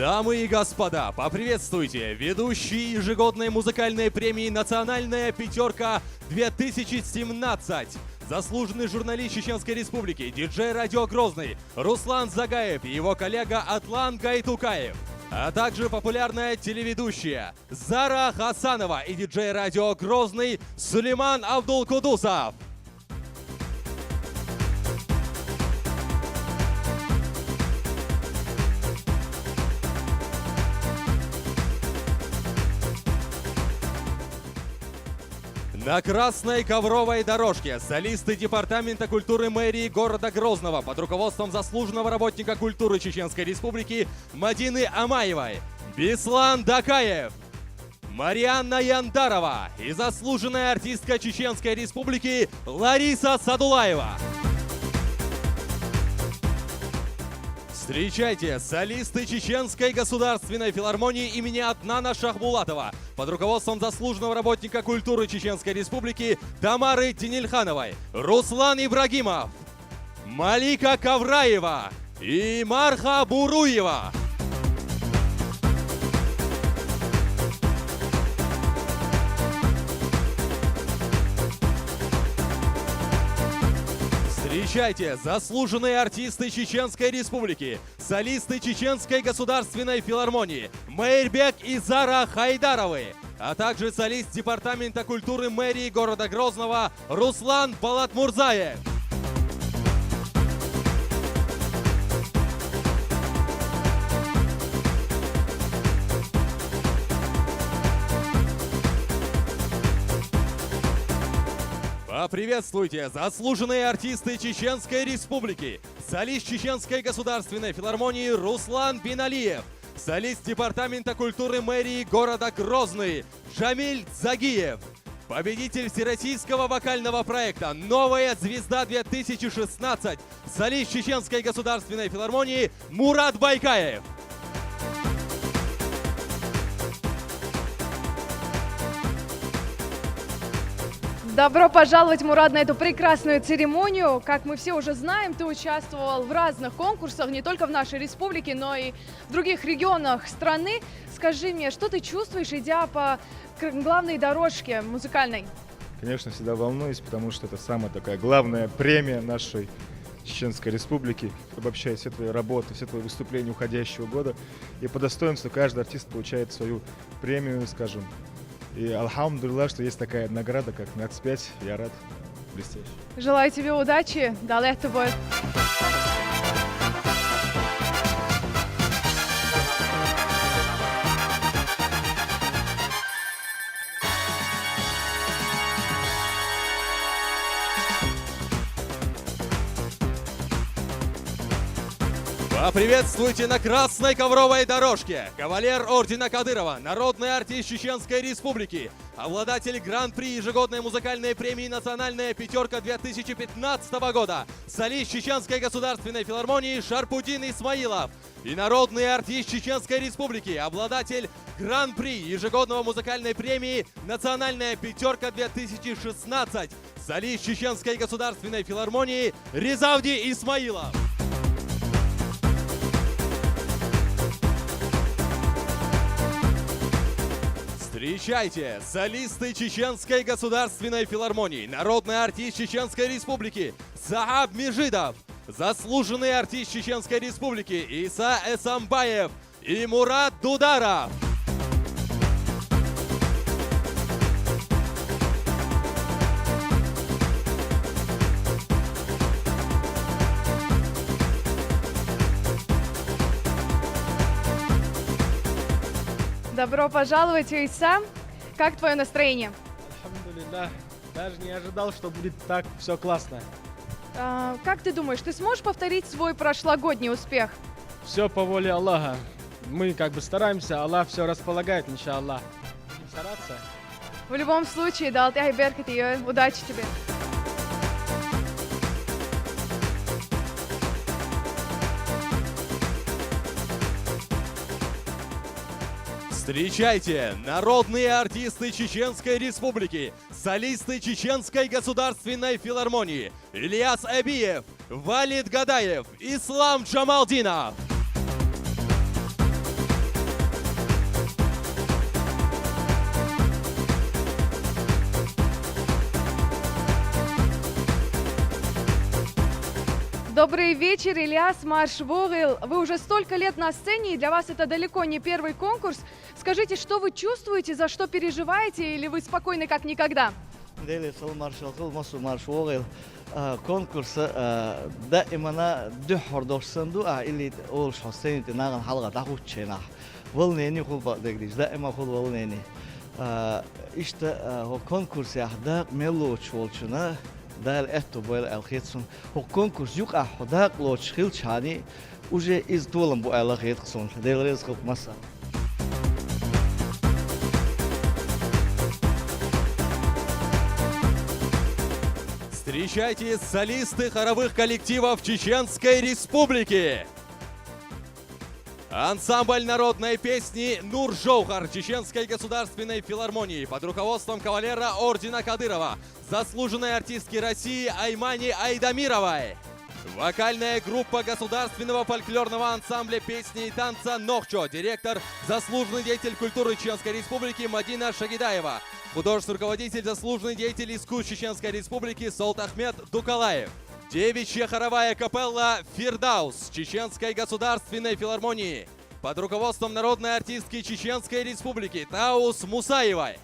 Дамы и господа, поприветствуйте ведущий ежегодной музыкальной премии «Национальная пятерка-2017». Заслуженный журналист Чеченской Республики, диджей «Радио Грозный» Руслан Загаев и его коллега Атлан Гайтукаев. А также популярная телеведущая Зара Хасанова и диджей «Радио Грозный» Сулейман Абдулкудусов. На красной ковровой дорожке солисты Департамента культуры мэрии города Грозного под руководством заслуженного работника культуры Чеченской Республики Мадины Амаевой, Беслан Дакаев, Марианна Яндарова и заслуженная артистка Чеченской Республики Лариса Садулаева. Встречайте, солисты Чеченской государственной филармонии имени Аднана Шахбулатова под руководством заслуженного работника культуры Чеченской Республики Тамары Тинильхановой, Руслан Ибрагимов, Малика Кавраева и Марха Буруева. Встречайте, заслуженные артисты Чеченской Республики, солисты Чеченской государственной филармонии Мейрбек и Зара Хайдаровы, а также солист Департамента культуры мэрии города Грозного Руслан Балатмурзаев. Поприветствуйте, заслуженные артисты Чеченской Республики, солист Чеченской государственной филармонии Руслан Биналиев, солист Департамента культуры мэрии города Грозный Джамиль Загиев, победитель всероссийского вокального проекта «Новая звезда-2016», солист Чеченской государственной филармонии Мурат Байкаев. Добро пожаловать, Мурат, на эту прекрасную церемонию. Как мы все уже знаем, ты участвовал в разных конкурсах, не только в нашей республике, но и в других регионах страны. Скажи мне, что ты чувствуешь, идя по главной дорожке музыкальной? Конечно, всегда волнуюсь, потому что это самая такая главная премия нашей Чеченской Республики. Обобщая все твои работы, все твои выступления уходящего года. И по достоинству каждый артист получает свою премию, скажем. И альхамдулилlah, что есть такая награда, как Нацпять. Я рад. Блестяще. Желаю тебе удачи. Далее тобой. Поприветствуйте на красной ковровой дорожке кавалер ордена Кадырова, народный артист Чеченской Республики, обладатель гран-при ежегодной музыкальной премии «Национальная пятерка-2015» года, солист Чеченской государственной филармонии Шарпудин Исмаилов и народный артист Чеченской Республики, обладатель гран-при ежегодного музыкальной премии «Национальная пятерка-2016», солист Чеченской государственной филармонии Резавди Исмаилов. Встречайте, солисты Чеченской государственной филармонии, народный артист Чеченской Республики Сахаб Межидов, заслуженный артист Чеченской Республики Иса Эсамбаев и Мурат Дударов. Добро пожаловать, Иса. Как твое настроение? Альхамдулилlah. Даже не ожидал, что будет так все классно. Как ты думаешь, ты сможешь повторить свой прошлогодний успех? Все по воле Аллаха. Мы как бы стараемся, Аллах все располагает, иншаллах. Будем стараться. В любом случае, Далтай Беркет, и удачи тебе. Встречайте, народные артисты Чеченской Республики, солисты Чеченской государственной филармонии Ильяс Эбиев, Валид Гадаев, Ислам Джамалдинов. Добрый вечер, Ильяс Маршвогил. Вы уже столько лет на сцене, и для вас это далеко не первый конкурс. Скажите, что вы чувствуете, за что переживаете, или вы спокойны как никогда? ديلي سول مارشال مصر مارشوغل كونكورس دائما دحور دوسندو اللي اول حسين تناغن حلقه تاخو تشينا ولنيني خو بقدرش دائما خو ولنيني işte o konkurs yahda melo çolçuna dal eto boyl elkhitsun o konkurs yuk ahda loç khilchani уже из толом bu elkhitsun делрез khop masa. Встречайте солисты хоровых коллективов Чеченской Республики. Ансамбль народной песни «Нур-Жоухар» Чеченской государственной филармонии под руководством кавалера ордена Кадырова, заслуженной артистки России Аймани Айдамировой. Вокальная группа государственного фольклорного ансамбля песни и танца «Нохчо», директор, заслуженный деятель культуры Чеченской Республики Мадина Шагидаева, художественный руководитель, заслуженный деятель искусств Чеченской Республики Солтахмед Дукалаев. Девичья хоровая капелла «Фирдаус» Чеченской государственной филармонии под руководством народной артистки Чеченской Республики Таус Мусаевой.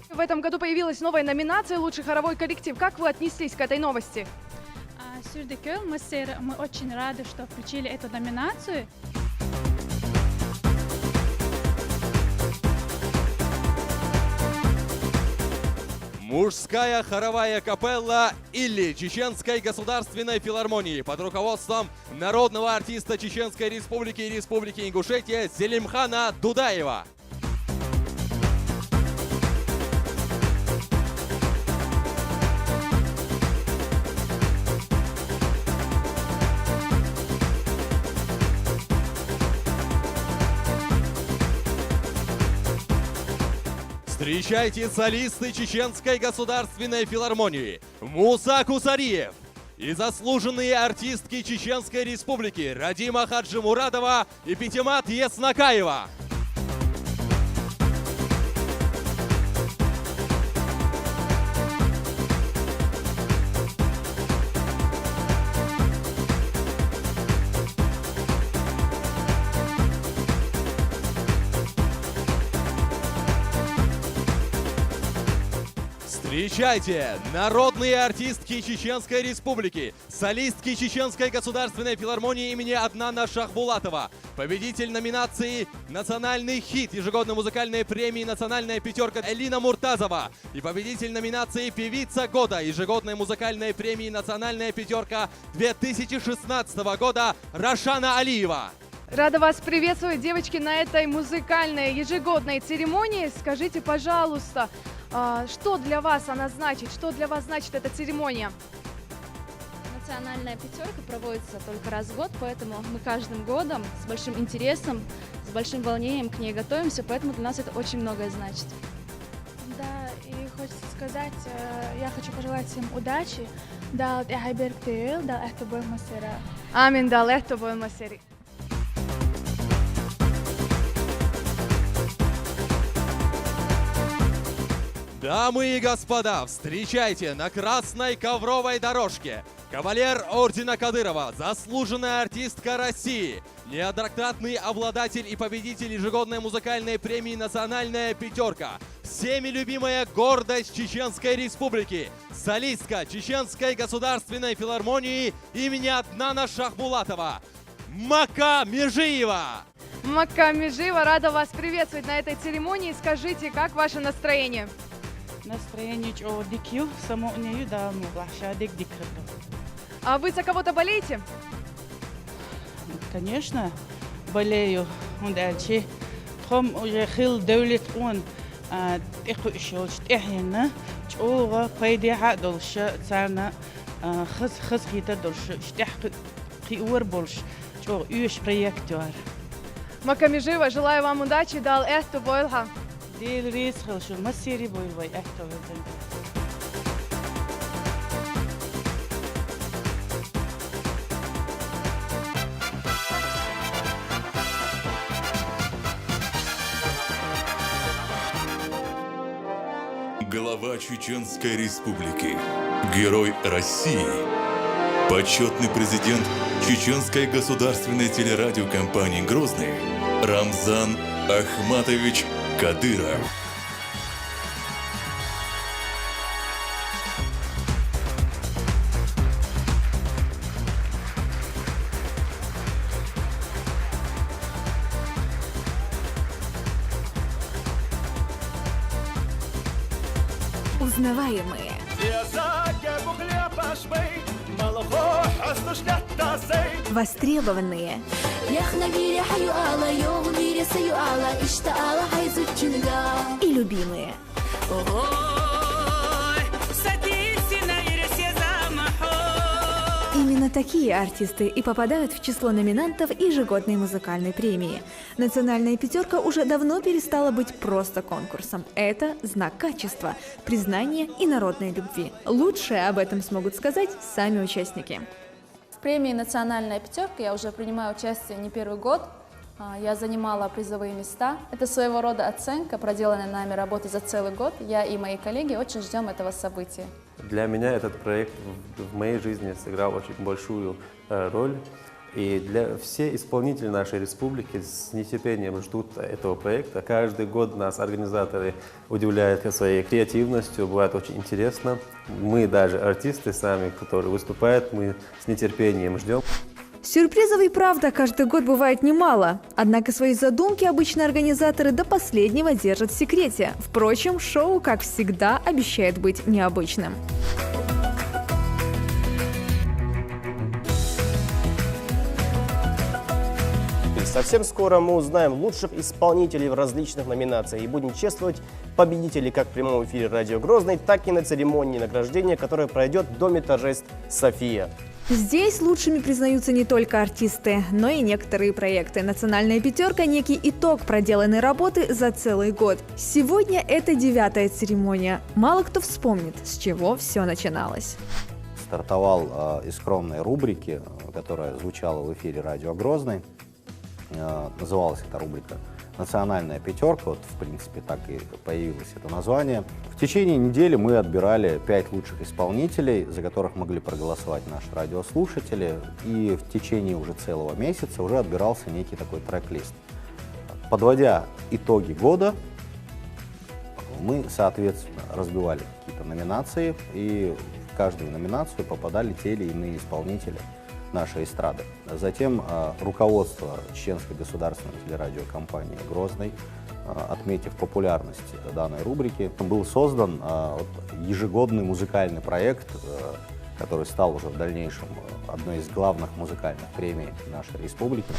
В этом году появилась новая номинация «Лучший хоровой коллектив». Как вы отнеслись к этой новости? Сюрдекё, мы очень рады, что включили эту номинацию. Мужская хоровая капелла «Илли» Чеченской государственной филармонии под руководством народного артиста Чеченской Республики и Республики Ингушетия Селимхана Дудаева. Встречайте солисты Чеченской государственной филармонии Муса Кусариев и заслуженные артистки Чеченской Республики Радима Хаджимурадова и Петимат Еснакаева. Встречайте, народные артистки Чеченской Республики, солистки Чеченской государственной филармонии имени Аднана Шахбулатова, победитель номинации «Национальный хит» ежегодной музыкальной премии «Национальная пятерка» Элина Муртазова и победитель номинации «Певица года» ежегодной музыкальной премии «Национальная пятерка» 2016 года Рашана Алиева. Рада вас приветствовать, девочки, на этой музыкальной ежегодной церемонии. Скажите, пожалуйста, что для вас она значит? Что для вас значит эта церемония? Национальная пятерка проводится только раз в год, поэтому мы каждым годом с большим интересом, с большим волнением к ней готовимся, поэтому для нас это очень многое значит. Да, и хочется сказать, я хочу пожелать всем удачи. Да, я хайбертейл, да, это бой масера. Амин дал это бой масери. Дамы и господа, встречайте на красной ковровой дорожке кавалер ордена Кадырова, заслуженная артистка России, неоднократный обладатель и победитель ежегодной музыкальной премии «Национальная пятерка», всеми любимая гордость Чеченской Республики, солистка Чеченской государственной филармонии имени Аднана Шахбулатова, Мака Межиева. Мака Межиева, рада вас приветствовать на этой церемонии. Скажите, как ваше настроение? Настроение дикью, само нею да муглашадик дикрду. А вы за кого-то болеете? Конечно, болею. Он дальше. Хом уже хил дولت он تأخذ شو تأهينا شو قيدي عدلش تاعنا خز خيتا دلش تأخذ قيور بولش شو يوش проектор. Мака Межиева, желаю вам удачи. Дал эхту бойлха. ديل ريس خلشو ما سيري بوي بوي أكتر. Глава Чеченской Республики, Герой России, почетный президент Чеченской государственной телерадиокомпании «Грозный» Рамзан Ахматович Кадыров. Узнаваемые. Востребованные. И любимые. Именно такие артисты и попадают в число номинантов ежегодной музыкальной премии. Национальная пятерка уже давно перестала быть просто конкурсом. Это знак качества, признания и народной любви. Лучше об этом смогут сказать сами участники. В премии «Национальная пятерка» я уже принимаю участие не первый год. Я занимала призовые места. Это своего рода оценка проделанной нами работы за целый год. Я и мои коллеги очень ждем этого события. Для меня этот проект в моей жизни сыграл очень большую роль. И все исполнители нашей республики с нетерпением ждут этого проекта. Каждый год нас организаторы удивляют своей креативностью, бывает очень интересно. Мы даже артисты сами, которые выступают, мы с нетерпением ждем. Сюрпризов и правда каждый год бывает немало. Однако свои задумки обычно организаторы до последнего держат в секрете. Впрочем, шоу, как всегда, обещает быть необычным. Совсем скоро мы узнаем лучших исполнителей в различных номинациях и будем чествовать победителей как в прямом эфире «Радио Грозный», так и на церемонии награждения, которая пройдет в Доме торжеств «София». Здесь лучшими признаются не только артисты, но и некоторые проекты. «Национальная пятерка» – некий итог проделанной работы за целый год. Сегодня это 9-я церемония. Мало кто вспомнит, с чего все начиналось. Стартовал из скромной рубрики, которая звучала в эфире «Радио Грозный». Называлась эта рубрика «Национальная пятерка». Вот, в принципе, так и появилось это название. В течение недели мы отбирали 5 лучших исполнителей, за которых могли проголосовать наши радиослушатели. И в течение уже целого месяца уже отбирался некий такой трек-лист. Подводя итоги года, мы, соответственно, разбивали какие-то номинации, и в каждую номинацию попадали те или иные исполнители нашей эстрады. Затем руководство Чеченской государственной телерадиокомпании «Грозный», отметив популярность данной рубрики, был создан ежегодный музыкальный проект, который стал уже в дальнейшем одной из главных музыкальных премий нашей республики.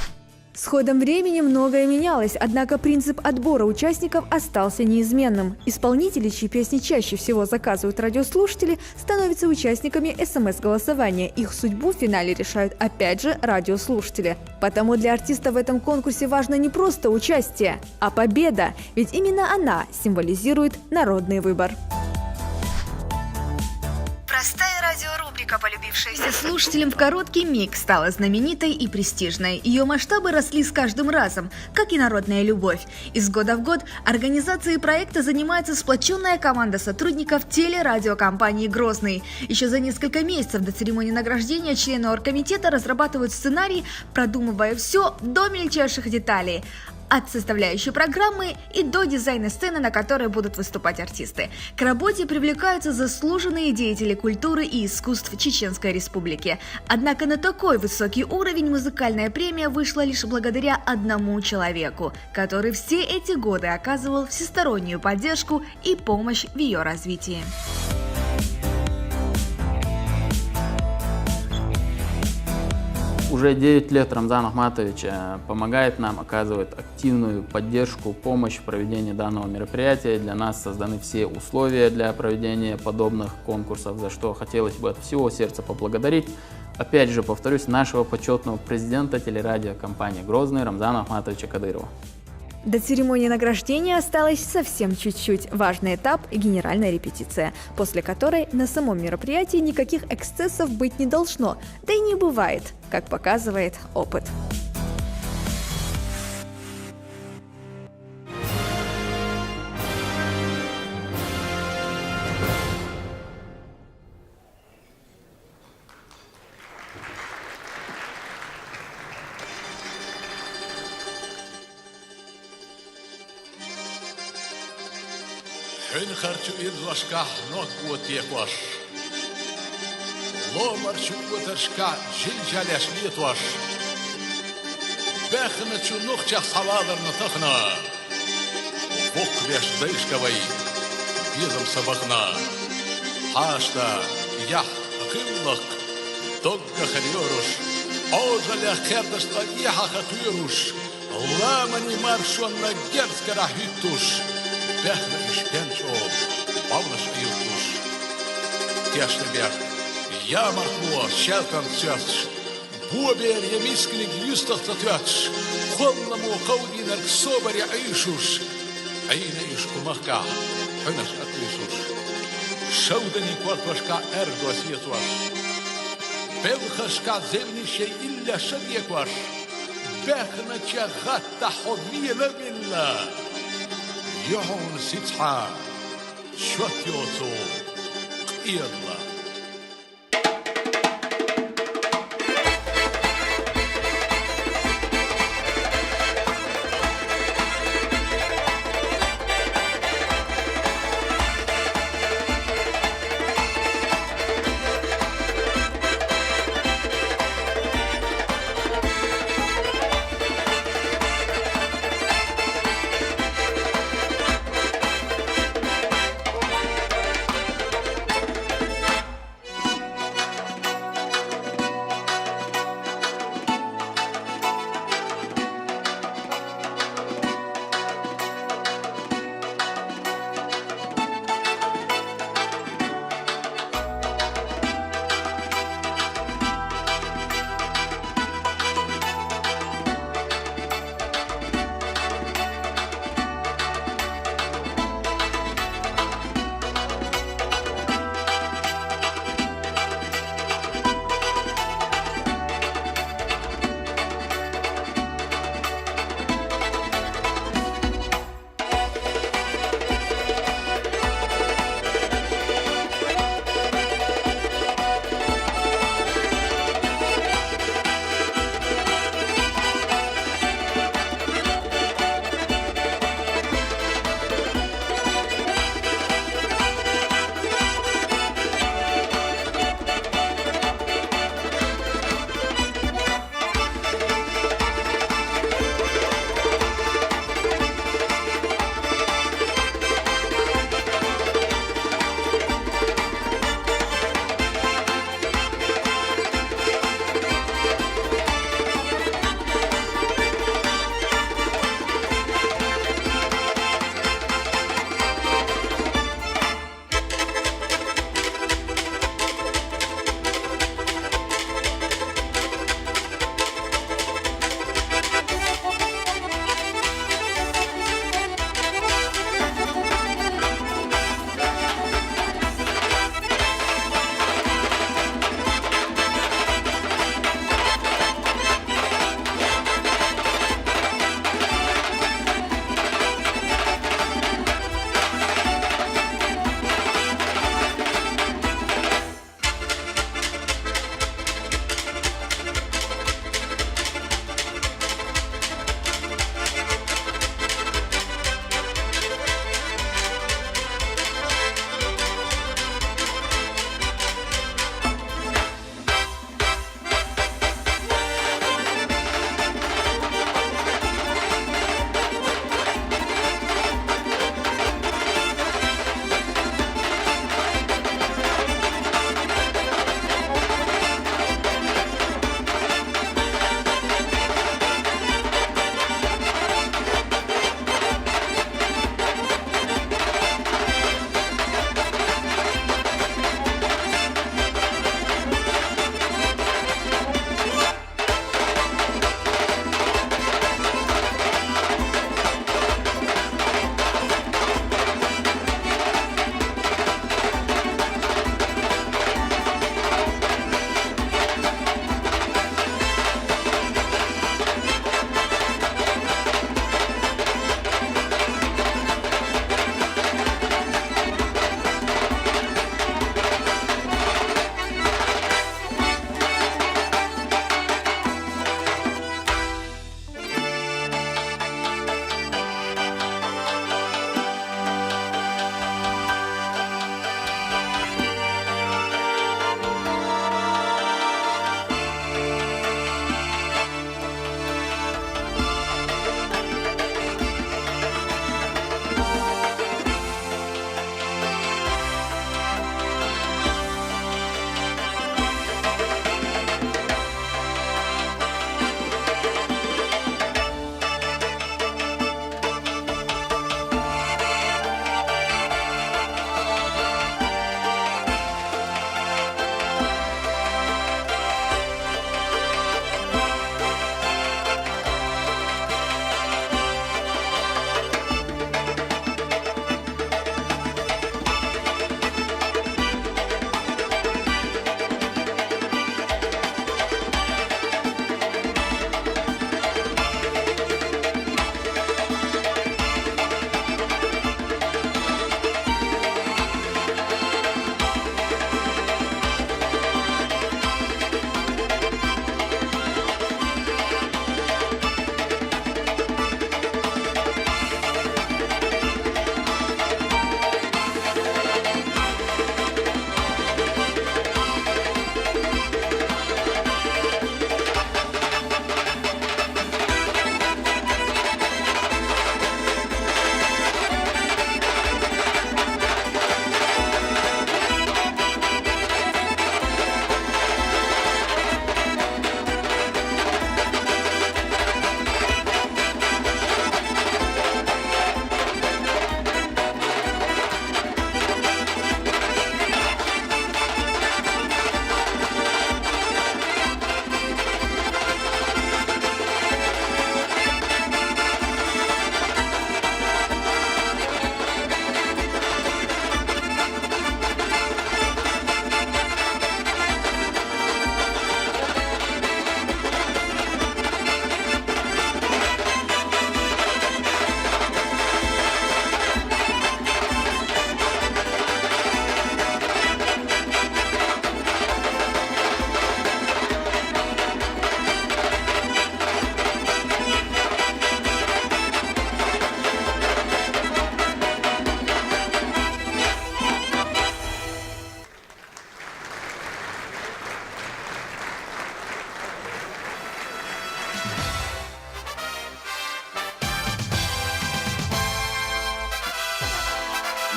С ходом времени многое менялось, однако принцип отбора участников остался неизменным. Исполнители, чьи песни чаще всего заказывают радиослушатели, становятся участниками СМС-голосования. Их судьбу в финале решают опять же радиослушатели. Потому для артиста в этом конкурсе важно не просто участие, а победа, ведь именно она символизирует народный выбор. Простая радиорубрика, полюбившаяся слушателям в короткий миг, стала знаменитой и престижной. Ее масштабы росли с каждым разом, как и народная любовь. Из года в год организацией проекта занимается сплоченная команда сотрудников телерадиокомпании «Грозный». Еще за несколько месяцев до церемонии награждения члены оргкомитета разрабатывают сценарий, продумывая все до мельчайших деталей. От составляющей программы и до дизайна сцены, на которой будут выступать артисты. К работе привлекаются заслуженные деятели культуры и искусств Чеченской Республики. Однако на такой высокий уровень музыкальная премия вышла лишь благодаря одному человеку, который все эти годы оказывал всестороннюю поддержку и помощь в ее развитии. Уже 9 лет Рамзан Ахматович помогает нам, оказывает активную поддержку, помощь в проведении данного мероприятия. Для нас созданы все условия для проведения подобных конкурсов, за что хотелось бы от всего сердца поблагодарить. Опять же, повторюсь, нашего почетного президента телерадиокомпании «Грозный» Рамзана Ахматовича Кадырова. До церемонии награждения осталось совсем чуть-чуть. Важный этап – генеральная репетиция, после которой на самом мероприятии никаких эксцессов быть не должно, да и не бывает, как показывает опыт. Hun hartje irlaska nog wat ekwas. Lomartje uterska jiljalas lietwas. Bechnet je nog tja salader na tachna. Bok wes deiskawai. Bizam sabachna. Hasta ja gillak. Dogga khaliorus. Ojala kherdasta yaha khatirus. Lamani marshon na gerskara hitus. Bechna ishkencho. Pavlas ayutus. Kerstenberg. Ja, Markmoor, Shelton Church. Boebeer, je miskelijk justig dat Church. Kolna mo kaudi naar sober je Isus. Eine is kumaka. Hunas at Isus. Saudani kwartwaska erdos yetwas. Belgaska zemnische illa shadiekwas. Bechna tja gatta hodmiye labilla. Johon sitha. Shwatyoto. Qirla.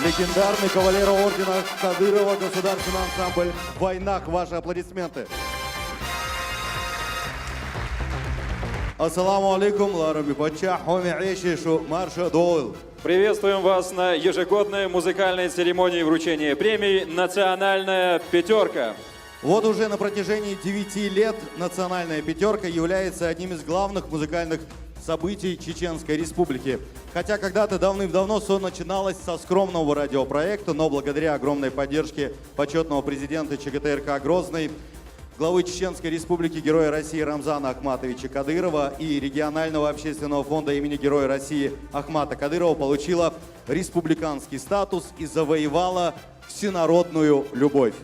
Легендарный кавалер ордена Кадырова, государственный ансамбль «Войнах». Ваши аплодисменты. Ассаламу алейкум, лараби бача, хоми эшишу, марша дойл. Приветствуем вас на ежегодной музыкальной церемонии вручения премии «Национальная пятерка». Вот уже на протяжении 9 лет «Национальная пятерка» является одним из главных музыкальных событий Чеченской Республики. Хотя когда-то давным-давно все начиналось со скромного радиопроекта, но благодаря огромной поддержке почетного президента ЧГТРК Грозный, главы Чеченской Республики Героя России Рамзана Ахматовича Кадырова и регионального общественного фонда имени Героя России Ахмата Кадырова получила республиканский статус и завоевала всенародную любовь.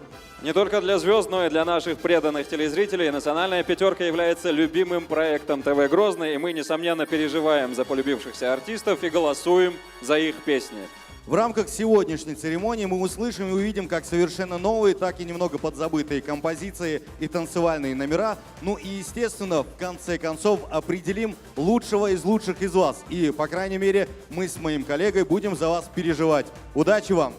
Не только для звезд, но и для наших преданных телезрителей «Национальная пятерка» является любимым проектом ТВ Грозный, и мы, несомненно, переживаем за полюбившихся артистов и голосуем за их песни. В рамках сегодняшней церемонии мы услышим и увидим как совершенно новые, так и немного подзабытые композиции и танцевальные номера. Ну и, естественно, в конце концов определим лучшего из лучших из вас. И, по крайней мере, мы с моим коллегой будем за вас переживать. Удачи вам!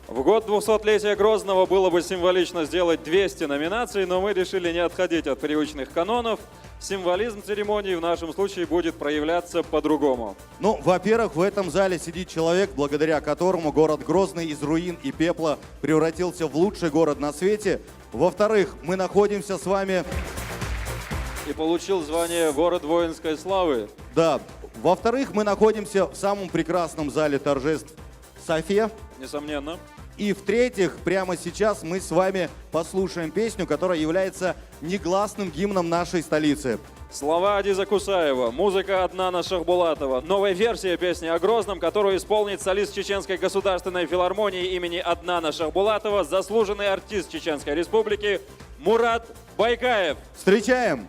В год 200-летия Грозного было бы символично сделать 200 номинаций, но мы решили не отходить от привычных канонов. Символизм церемонии в нашем случае будет проявляться по-другому. Ну, во-первых, в этом зале сидит человек, благодаря которому город Грозный из руин и пепла превратился в лучший город на свете. Во-вторых, мы находимся с вами... И получил звание «Город воинской славы». Да. Во-вторых, мы находимся в самом прекрасном зале торжеств «Софе». Несомненно. И в-третьих, прямо сейчас мы с вами послушаем песню, которая является негласным гимном нашей столицы. Слова Адиза Кусаева, музыка Аднана Шахбулатова. Новая версия песни о Грозном, которую исполнит солист Чеченской государственной филармонии имени Аднана Шахбулатова, заслуженный артист Чеченской Республики Мурат Байкаев. Встречаем!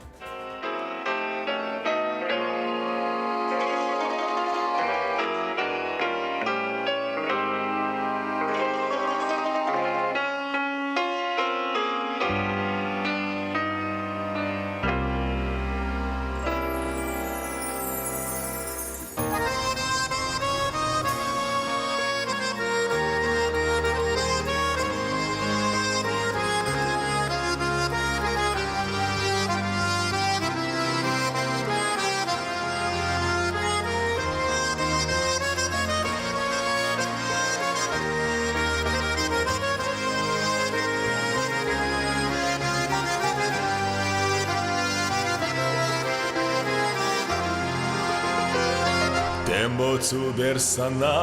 Tembocu bersana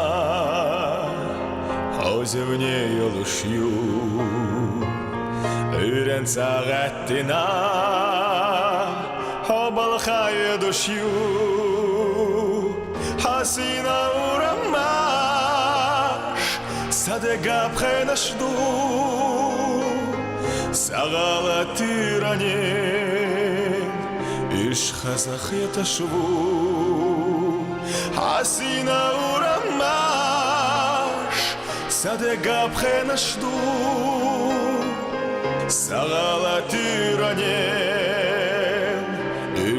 Hozevne yoluşyu Üren sagattina Hobal khayduşyu Hasina uramash Sadega prenashdu Sagala tiranin Ish khazakh yatashvu Hasina uramash Sadega prenashdu Sagala tiranin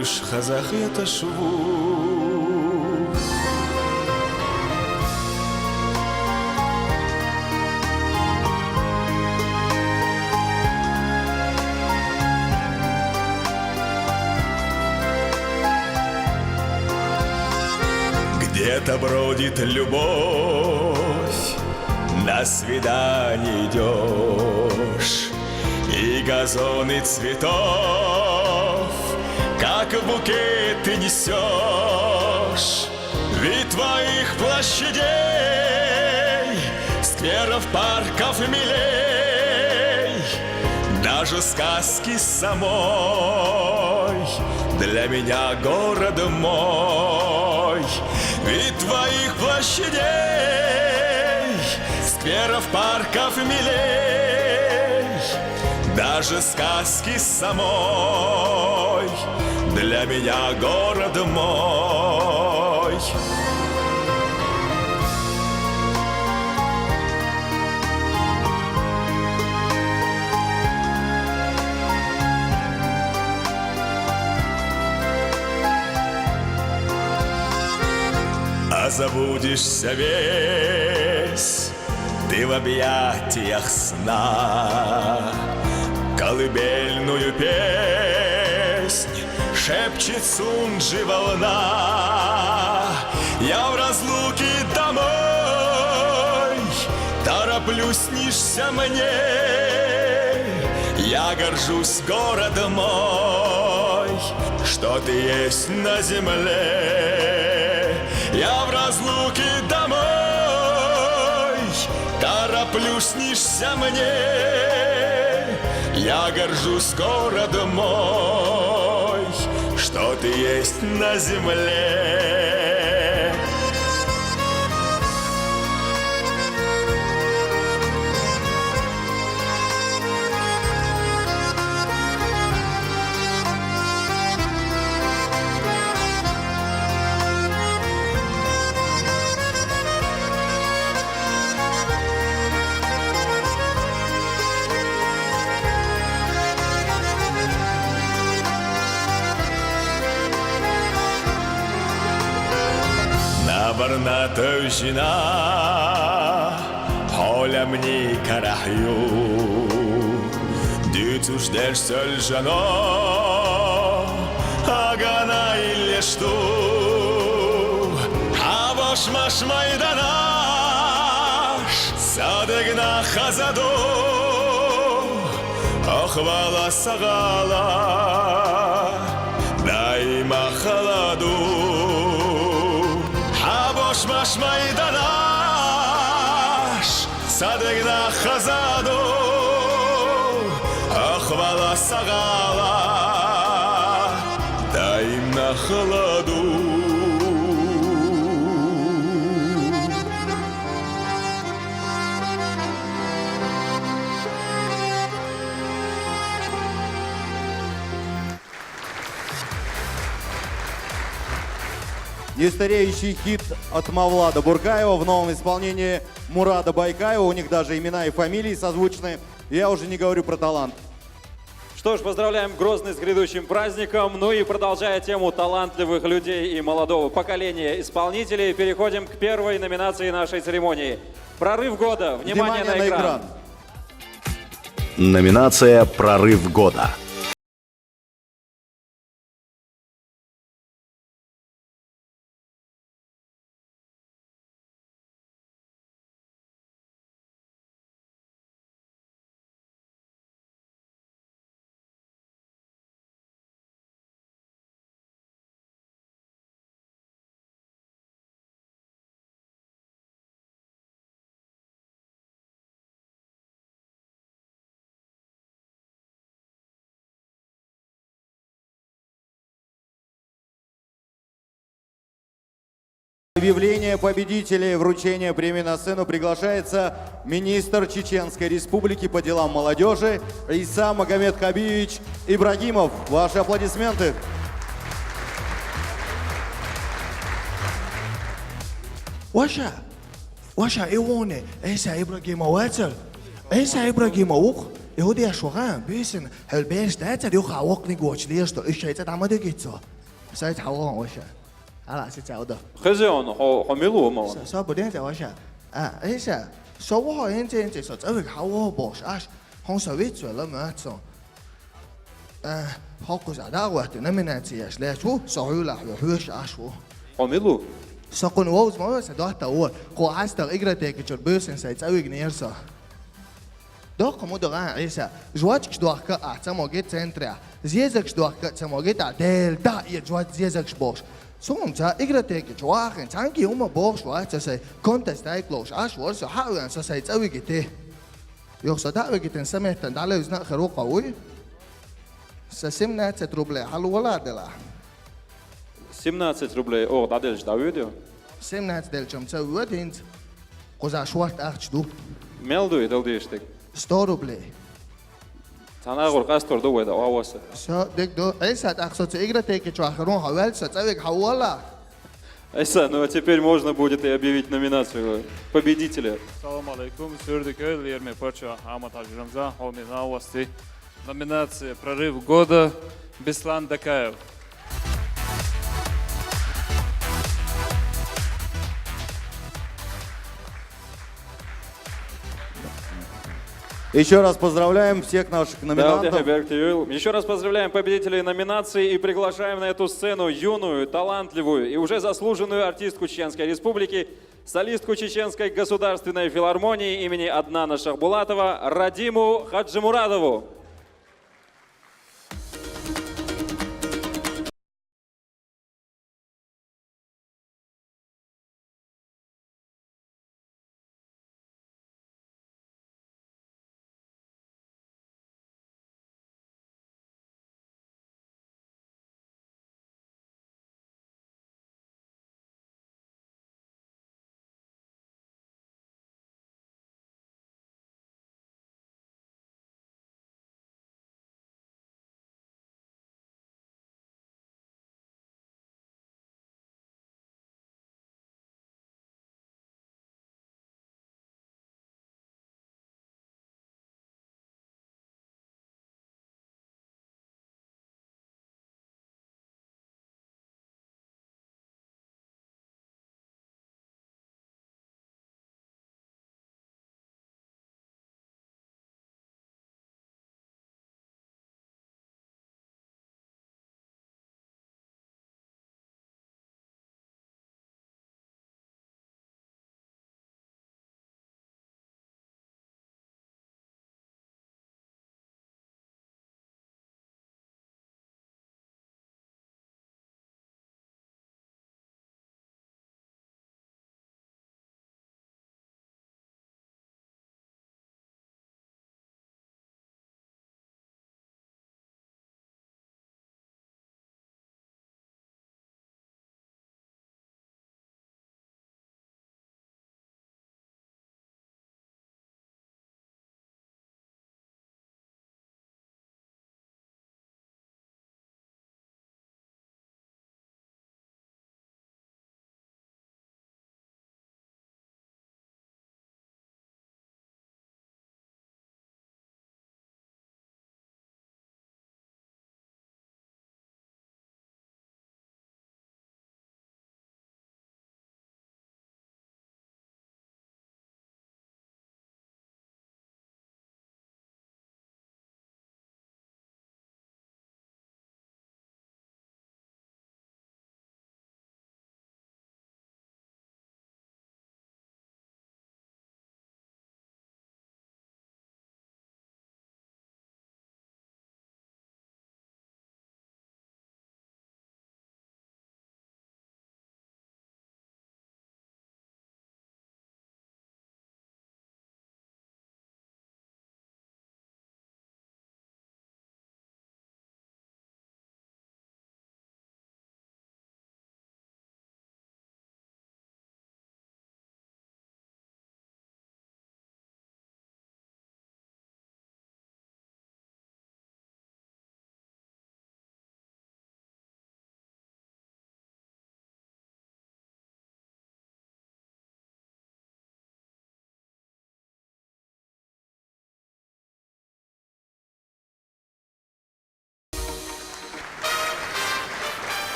Ish khazakh yatashvu Где-то бродит любовь, на свидание идешь, и газоны цветов, как букет ты несешь. Ведь твоих площадей, скверов, парков милей, даже сказки самой для меня город мой. Ведь твоих площадей, скверов, парков милей, даже сказки самой для меня город мой. А забудешься весь объятиях сна. Колыбельную песнь шепчет Сунжи волна. Я в разлуке домой тороплюсь, снишься мне. Я горжусь городом мой, что ты есть на земле. Я в разлуке домой тороплюсь, снишься мне. Я горжусь городом мой, что ты есть на земле. Varna tövjina Holamni karahyu Dütüş der söljano Agana illeshtu Havaş maş maydanaş Sadegna khazado Akhvala sagala Daima khaladu Maş maydanaş Sadegna khazado Akhvala sagala Daimna khaladu Нестареющий хит от Мавлада Буркаева в новом исполнении Мурада Байкаева. У них даже имена и фамилии созвучны. Я уже не говорю про талант. Что ж, поздравляем Грозный с грядущим праздником. Ну и продолжая тему талантливых людей и молодого поколения исполнителей, переходим к первой номинации нашей церемонии. Прорыв года. Внимание на экран. Номинация «Прорыв года». Объявление победителей вручения премии на сцену приглашается министр Чеченской Республики по делам молодежи Иса Магомед Хабиевич Ибрагимов. Ваши аплодисменты. Ваша Ионе, Иса Ибрагимов, Иса Ибрагимов, يهودي شوغان بيسن هالبيش تاتا ديو خاوقني قوش ليش تو إيش هيتا تعمل كيتسو سايت حوان وشا على أساس تعوده خزيون حملوه ما سو بدين توشا إيشا سو هو إنت سو تأويك حوه بوش أش هون سويت ولا ما تسون حقوس عداوة نمناتي أش لا شو سعولا حوش أشو حملوه سقون ووز ما بس ده تأول قو عستر إجرتك كتر بيسن سايت تأويك نيرسا دوق مودغان عيسى جواتك دوق اعتمو جيت سنترا زيزك دوق اعتمو جيت عدل دا يجوات زيزك بوش سونتا اجرتك جواخن تانكي هما بوش وات سي كونتست ايكلوش اش ورسو حاول سي تسوي جيتي يوصل دعوة جيت سمعت على وزن خرو قوي سسمنا تتروبلي حلو ولا دلا 17 рублей. О, дадеш давидио. 17 دلچم تسوي انت قزا شوارت اخشدو ملدوي دلديشتك 100 рублей. تناغر قاستور دوه دا واسه. Все, дек эсат ахсоц игротеки чуахрон хавелса цавик хавала. Эса, ну а теперь можно будет и объявить номинацию победителя. Салам алейкум, Сюрдикөл, Ерме Пача, Амат Ажрамза, Холмина Новости. Номинация «Прорыв года» Беслан Дакаев. Еще раз поздравляем всех наших номинантов. Еще раз поздравляем победителей номинации и приглашаем на эту сцену юную, талантливую и уже заслуженную артистку Чеченской Республики, солистку Чеченской государственной филармонии имени Аднана Шахбулатова Радиму Хаджимурадову.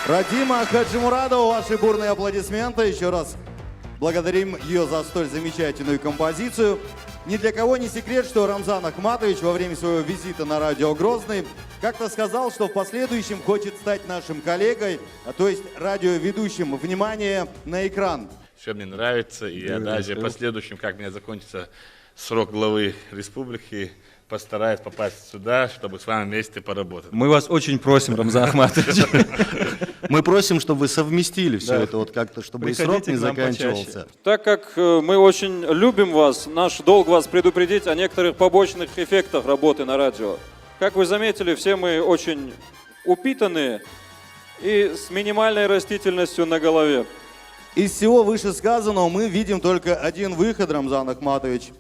Радима Хаджимурадова, ваши бурные аплодисменты. Еще раз благодарим ее за столь замечательную композицию. Ни для кого не секрет, что Рамзан Ахматович во время своего визита на радио Грозный как-то сказал, что в последующем хочет стать нашим коллегой, то есть радиоведущим. Внимание на экран. Все мне нравится, и я даже в последующем, как у меня закончится срок главы республики, постараюсь попасть сюда, чтобы с вами вместе поработать. Мы вас очень просим, Рамзан Ахматович. Мы просим, чтобы вы совместили все это вот как-то, чтобы и срок не заканчивался. Так как мы очень любим вас, наш долг вас предупредить о некоторых побочных эффектах работы на радио. Как вы заметили, все мы очень упитанные и с минимальной растительностью на голове. Из всего вышесказанного мы видим только один выход, Рамзан Ахматович.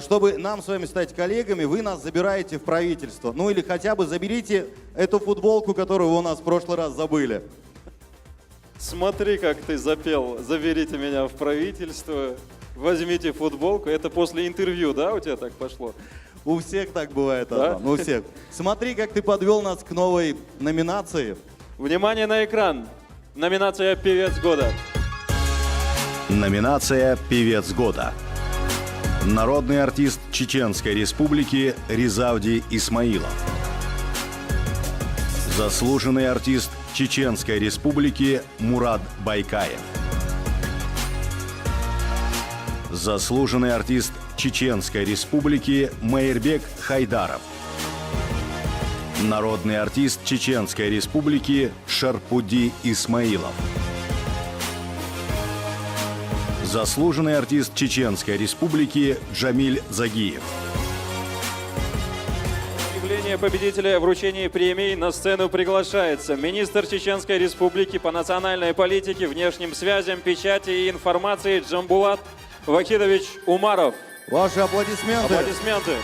Чтобы нам с вами стать коллегами, вы нас забираете в правительство. Ну или хотя бы заберите эту футболку, которую вы у нас в прошлый раз забыли. Смотри, как ты запел. Заберите меня в правительство, возьмите футболку. Это после интервью, да, у тебя так пошло? У всех так бывает, да? Адам, у всех. Смотри, как ты подвел нас к новой номинации. Внимание на экран. Номинация «Певец года». Номинация «Певец года». Народный артист Чеченской Республики Ризавди Исмаилов. Заслуженный артист Чеченской Республики Мурад Байкаев. Заслуженный артист Чеченской Республики Майырбек Хайдаров. Народный артист Чеченской Республики Шарпуди Исмаилов. Заслуженный артист Чеченской Республики Джамиль Загиев. Объявление победителя вручения премий на сцену приглашается министр Чеченской Республики по национальной политике, внешним связям, печати и информации Джамбулат Вахидович Умаров. Ваши аплодисменты. Аплодисменты.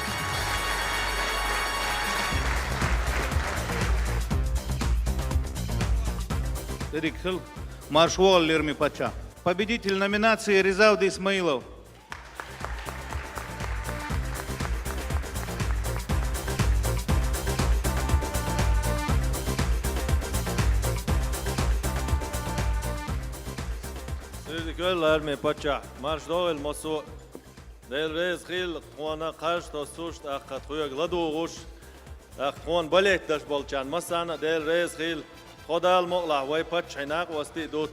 Маршуал Лерми Пача. Победитель номинации Ризавди Исмаилов. Лерми Пача. Маршуал Мосу. Дел рез хил хуана каш тосушт ахат хуя гладугуш. Ах хуан балет даш болчан. Масана дел рез хил خدال مقلع ويبتش عناق وستي دو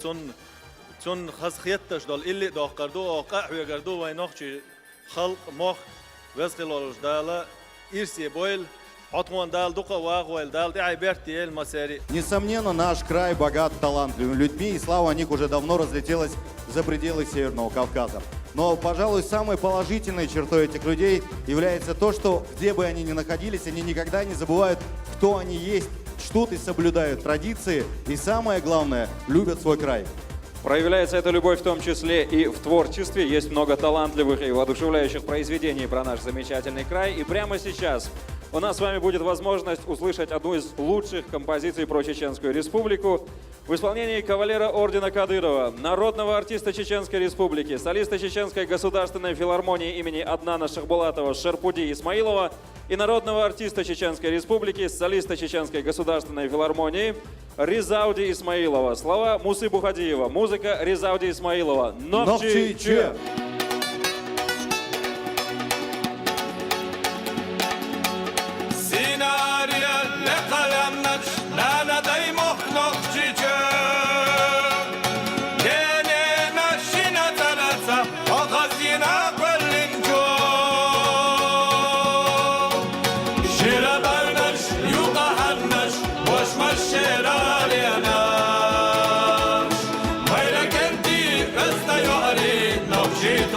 تون خسخيتش دول اللي دو قردو او قحوي قردو وينوخشي خلق مخ وزخلولوش دالا إرسي بويل حطوان дал дука вагуэль дал ты айберти эль масери. Несомненно, наш край богат талантливыми людьми, и слава о них уже давно разлетелась за пределы Северного Кавказа. Но, пожалуй, самой положительной чертой этих людей является то, что где бы они ни находились, они никогда не забывают, кто они есть, чтут и соблюдают традиции, и самое главное, любят свой край. Проявляется эта любовь в том числе и в творчестве. Есть много талантливых и воодушевляющих произведений про наш замечательный край. И прямо сейчас у нас с вами будет возможность услышать одну из лучших композиций про Чеченскую Республику в исполнении кавалера ордена Кадырова, народного артиста Чеченской Республики, солиста Чеченской государственной филармонии имени Аднана Шахбулатова Шарпуди Исмаилова и народного артиста Чеченской Республики, солиста Чеченской государственной филармонии Ризавди Исмаилова. Слова Мусы Бухадиева, музыка Ризавди Исмаилова. Новчи-че! She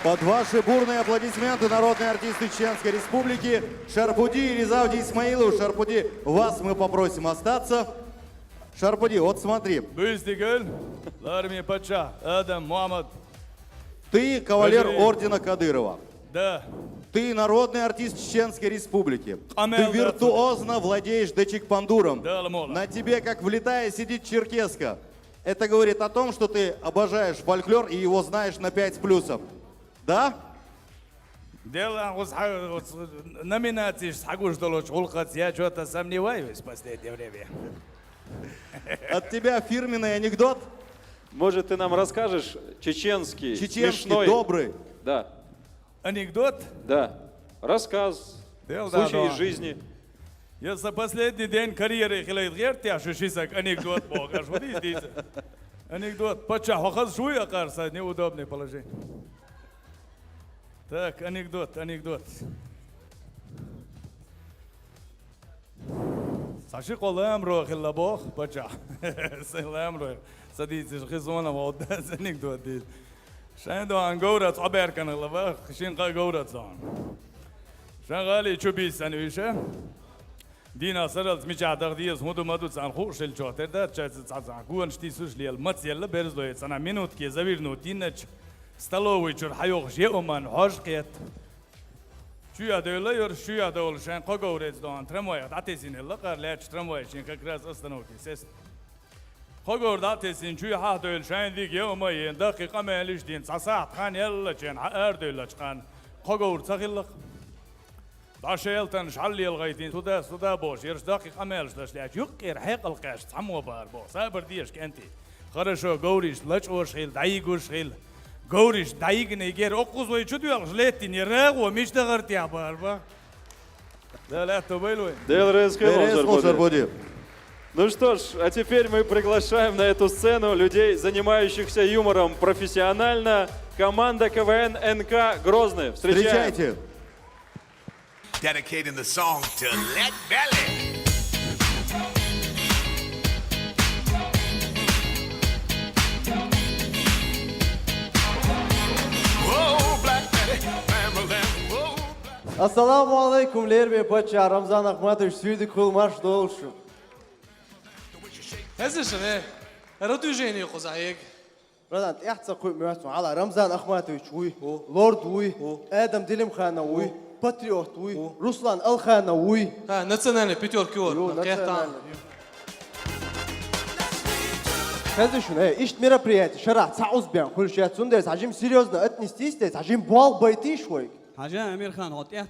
Под ваши бурные аплодисменты народные артисты Чеченской Республики Шарпуди и Ризавди Исмаилов. Шарпуди, вас мы попросим остаться. Шарпуди, вот смотри. Ты кавалер ордена Кадырова. Да. Ты народный артист Чеченской Республики. Ты виртуозно владеешь дечик-пандуром. На тебе, как влетая, сидит черкеска. Это говорит о том, что ты обожаешь фольклор и его знаешь на 5 с плюсом. Да? Дело номинации я что-то сомневаюсь в последнее время. От тебя фирменный анекдот? Может, ты нам расскажешь чеченский, смешной? Добрый. Да. Анекдот? Да. Рассказ. Случай из жизни. Я за последний день карьеры анекдот бога. Анекдот. Почему шуя, кажется, неудобное положение. Так, анекдот. Саши колам рохилла бог, поча. Салам рох. Садитесь хизона водас анекдот. Шайдо ангорат аберкан лава, шин горат зон. Шагали чубис анвиша. Дина сарал смичатар диас худу маду цан хушел чотер да чац цан гуан штисуш лиал матсьяла берзлоет сана минутки завирнути нач столовый чур хайох жеоман хошкет. Шуя дойла юр шуя дол шан қоғорец доан трамвай атесин лақар лач трамвай шин как раз остановки сес. Қоғор атесин шуя ха дойл шан диг еомай дақиқа мәлиш дин сасат хан елла чен ар дойла чқан қоғор цағиллақ. داشيلتن شعلي الغيتين سودا بوش يرش دقيقة مالش داشلياش يقير حيق القاش تسمو بار بو سابر ديش كنتي خرشو غوريش لچ اوشيل دايگوش خيل غوريش دايگن يجير اوقوز وي چدوال جليتين يراغو مش دغرت يا بار با да لا تبيلوي Ну что ж, а теперь мы приглашаем на эту сцену людей, занимающихся юмором профессионально. Команда КВН НК Грозный. Встречайте! Dedicating the song to Let Belly. Whoa, Black Betty, family, whoa. Ассаламу алейкум, Лерби Пача, Рамзан Ахматович, Свидик Хулмаш Долшу. هذا شنو؟ ردوا جيني قزعيق. ردان احتسا قوي مواسم على رمزان أخماتويش وي لورد وي آدم ديلم خانا وي باتريوت وي روسلان الخانا وي национальный пятеркер. هذا شنو؟ إيش мероприятие شرع سعوز بيان كل شيء تسندرس عجيم سيريوزنا أتنستيستس عجيم بوال بيتي شوي. Хаджа Амирхан, вот я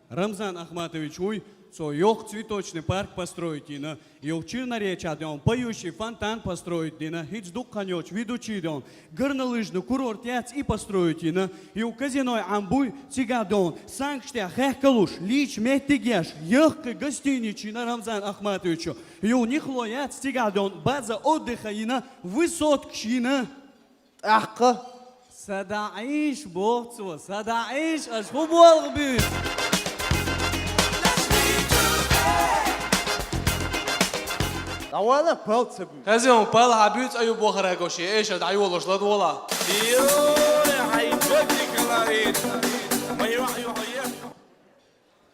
Рамзан Ахматович, уй, со ёх цветочный парк построить, дина, ёх чернореча, дён, поющий фонтан построить, дина, хич дукханёч, ведучий, дён, горнолыжный курорт яц и построить, дина, и у казиной амбуй, цигадон, санкштя, хэхкалуш, лич, меттигеш, ёхка гостиничий на Рамзан Ахматовичу, и у них лояц, цигадон, база отдыха, дина, высоткщина. Ахка. سداعيش بوتسو سداعيش أشخوب والغبيت أولا بلت سبي هذا يوم بال عبيت أيو بوخر هكوشي إيش أدعي والله شلاد ولا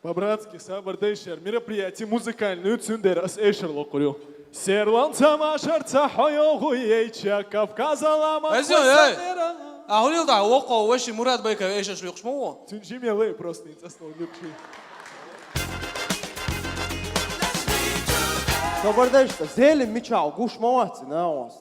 По-братски, сабардейшер, мероприятие музыкальную цундерас эшер локурю. Серлан самашарца хойогу ейча Кавказа лама هذا أهون يلدع وقع وشي مراد بيكا إيش أشلي يقشموه تنجي ميلي просто не заснул любчи. Сабардейшер, зелем мечау, гуш маваци, на вас.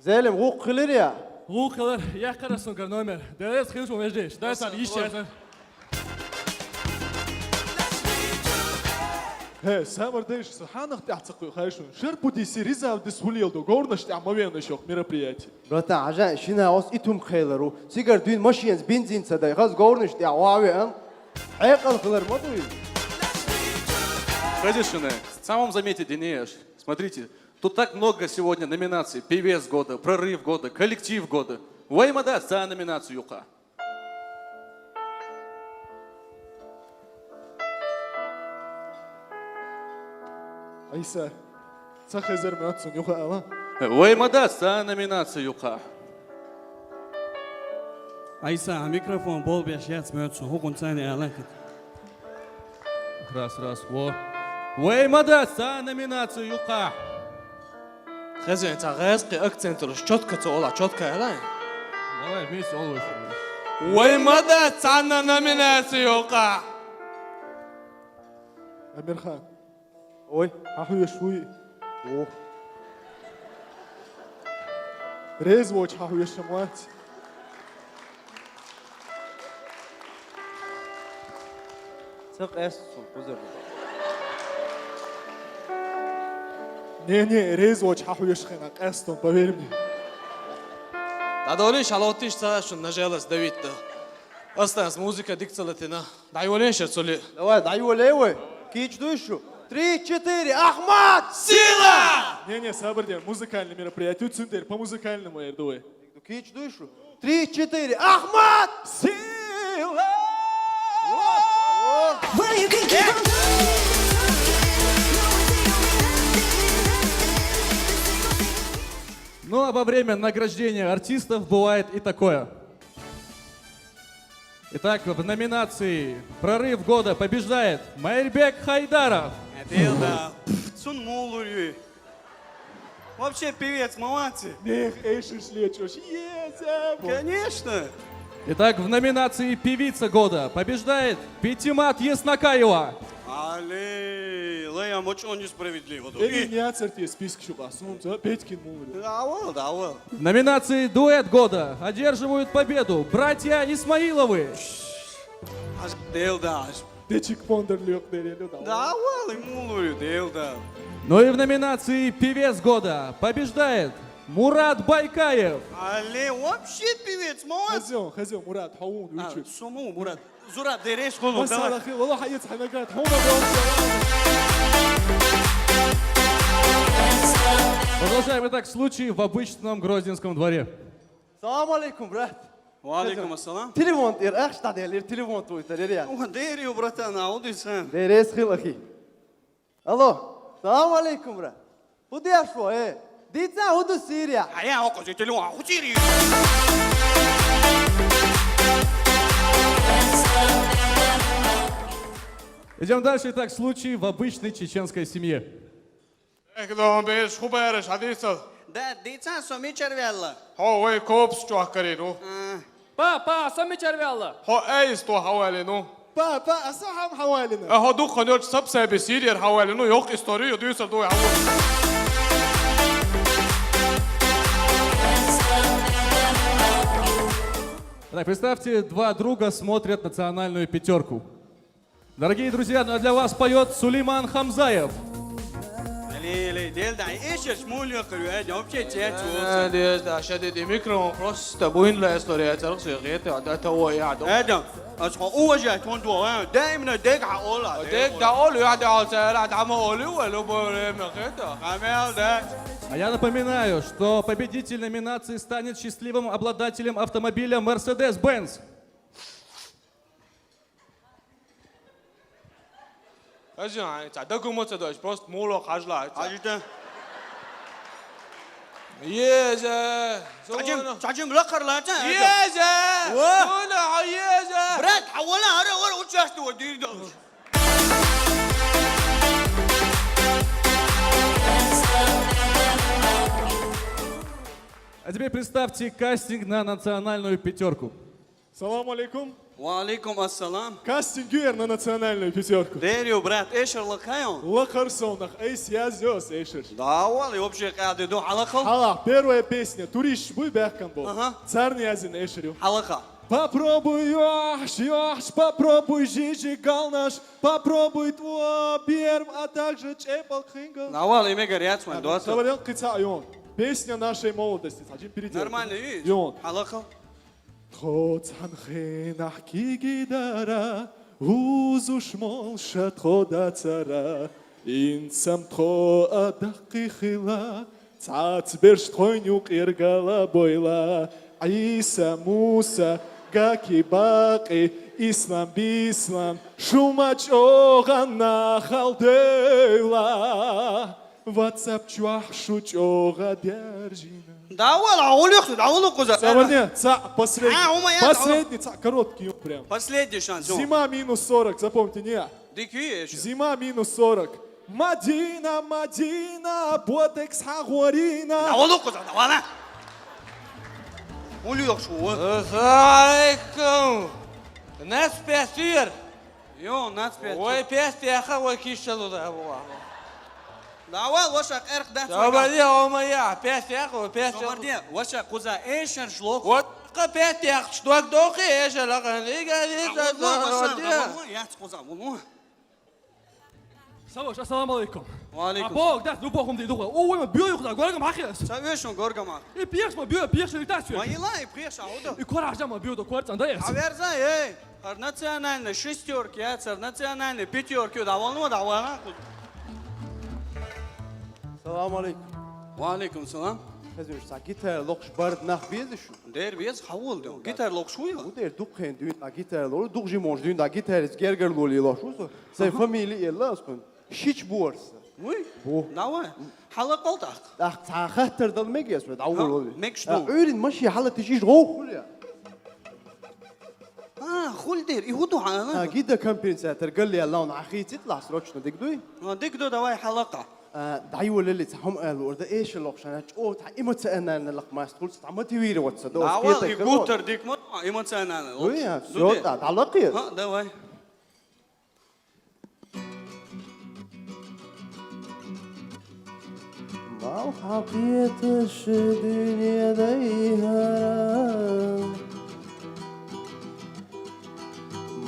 زالم غوق خلير يا غوق خلير يا كرسون كرنومر دايس خيوش ومجديش دايس على يشي Самардеш, ханах тяцкой хайшун. Шерпуди сиризав дисулилду. Горнаш тямовена шок мероприятие. Брата, ажа шинаос итум хейлеру. Сигар дюн машинс бензинца да хаз горнаш тявавен. Айкал хлер модуй. Хазишины, в самом замете Денеж. Смотрите, тут так много сегодня номинаций. Певец года, прорыв года, коллектив года. Ваймада за номинацию юка. Айса, цахезер мёцун юха ала. Ваймада за номинацию юка. Айса, микрофон бол беш яц мёцун. Хукун цани алакет. Раз, во. Ваймада за номинацию юка. Хазин, это резкий акцент, четко цола, четко ала. Давай вместе олвы. Ваймада за номинацию юка. Амирхан. Ой, ахуя шуи. О. Резвоч ахуя шамат. Цак эссун, кузер. Не, резвоч ахуя шхена, эстон, поверь мне. Дадолин шалотиш цашун нажалас Давидда. Осталась музыка дикцалатина. Дайволин шерцоли. Давай, дайволей, кич душу. 3-4, Ахмат! Сила! Не, сабрдер, музыкальное мероприятие. Цундер, по музыкальному эрдуэ. Кич душу. 3-4, Ахмат! Сила! Ну а во время награждения артистов бывает и такое. Итак, в номинации «Прорыв года» побеждает Майрбек Хайдаров. Делда, цун мулурю. Вообще певец, молодцы. Нех, эйшиш лечуш. Конечно. Итак, в номинации «Певица года» побеждает Петимат Яснакаева. Але, лея очень несправедливо. Эми не ацерти список шукасун, Петькин мулурю. Давай. В номинации «Дуэт года» одерживают победу братья Исмаиловы. Делда. Печик Пондер лёг дерелю. Давай, мулурю, делда. Ну и в номинации «Певец года» побеждает Мурат Байкаев. Але, вообще певец, молодец. Хазион, Мурат, хаун, учу. Сому, Мурат. Зурат, дереш, холу, давай. Масалахи, والله حيصحى نقات حونا Продолжаем. Итак, случай в обычном Грозненском дворе. Салам алейкум, брат. Валейкум ассалам. Телефон тир, ах, что делаешь? Телефон твой, тарерия. Дерию, братан, ауди сам. Дерес хилахи. Алло, салам алейкум, брат. Худи ашо, Дица, худу Сирия. А я око за телефон, хутири. Идем дальше. Итак, случай в обычной чеченской семье. Экдом беш хубереш, адиса. Да, дица, соми червелла. Хо, ой, копс чуахкарину. Па, соми червелла. Хо, эйс то хавалину. Па, أصحاب حوالينا. هو دوك خنوش سبسة بسيرير حوالينو يوك استوريو دويسر دوي حوالي. Так, представьте, два друга смотрят национальную пятерку. Дорогие друзья, ну а для вас поет Сулейман Хамзаев. Делда, ايش مولي قرية вообще تياتو. Делда, شديد ميكرو просто بوين لا استوريا ترقص غيرته عدته هو يعدو. ادم اصحى اوجه توندو دائما ديك حقولا. ديك داول يعدو على سيارات عمولي ولا بوريم غيرته. عمل ده. А я напоминаю, что победитель номинации станет счастливым обладателем автомобиля Mercedes-Benz. أجل تعدكم متداش بروست مولو خجلة. عجيته. يجا. تعجم لقر لا تا. يجا. ولا يجا. براد حولها هرا ورا وتشاستو ودير دوش. А теперь представьте кастинг на национальную пятерку. Салам алейкум. وعليكم السلام. Кастингер на национальную пятерку. ديريو برات ايش اللقايون؟ Лакар сонах, эйс я зёс, эйшер. Да, والله вообще قاعد يدو حلقة. Хала, первая песня. Туриш, буй бэхкан был. Царный язин, эйшерю. حلقة. Попробуй ёж, попробуй жижигал наш, попробуй твой берм, а также чепал хингл. Давал имя горят, мой доктор. Говорил Кицайон. Песня нашей молодости. Хотим перейти. Нормально, видишь? Йон. Аллахал. Хоцанхи нахки гидара, узуш молша тхода цара, инсам тхо адахи хила, цац берш тхойнюк иргала бойла, Иса Муса, Гаки Баки, Ислам Бислам, Шумач Огана Халдейла, Ватсап Чуахшу Чога Держина. Давал, а улёгся, давал куза. Сегодня последний, умая, последний, короткий прям. Последний шанс. Зима минус 40, запомните, не я. Диквиешь. Зима минус 40. Мадина, Мадина, Ботекс Хагуарина. Давал куза, давал. Улёгся. Алейкум. Нас пястир. Йо, нас пястир. Ой, пястяха, ой, кишалу да. Давал, ваша эрх да. Собади, умая, пястяха, ой, пястяха. Собади, ваша куза эшер шлок. Вот, пястях, что дохи эшер, лига, Я куза, Савош, ассаламу алейкум. Алейкум. Бог, да, ну богом дидуга. О, ой, бьёй куда, горга махиас. Савешон горга мах. И пьешь, пьешь, и так всё. Майла и пьешь, ауда. И куража бьёй до квартан, да я. А верза, эй. Национальная шестерки, национальная пятерки, давал, ну давал. Салам алейкум. Валейкум салам. Хазуш, са гитар локш бард нах безишу. Дер без хавул да. Гитар локшуя. Удер дукhen дün da gitar lor dugji mons dün da gitarist gerger loli loşuso. Say family elaskun. Hiç buarsa. Uy. Давай. Хала колтах. Ах цахатер дал мегиас вед авул лoli. Мекшту. Öğren maşi hala tişiş rohul ya. خول دير يهودوا ها جدا كمبينساتر قال لي اللون اخي تطلع سروتشنا ديك دوي ديك دو دواي حلقه دعيو للي تحم قالوا ده ايش اللوكشن او تاع ايمو تسالنا ان لق ما يستقول تعمل تيوير واتس دو اول يقوتر ديك مو ايمو تسالنا وي سو تاع لقيت ها دواي ما حقيتش الدنيا دايها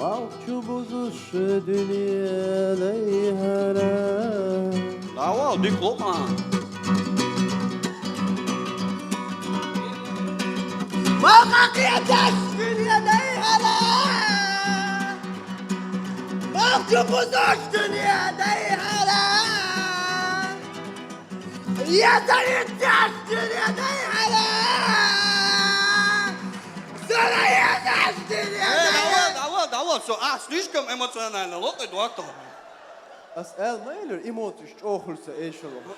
Mahcubuz dünyada ihara. Давал, дик лома. Mahcubuz dünyada ihara. Mahcubuz dünyada ihara. Yeter dünyada ihara. Sana yeter dünyada ihara. Давай, все, слишком эмоционально, локай доктор. أسأل ما يلر إيموتش أخر سأيش الله.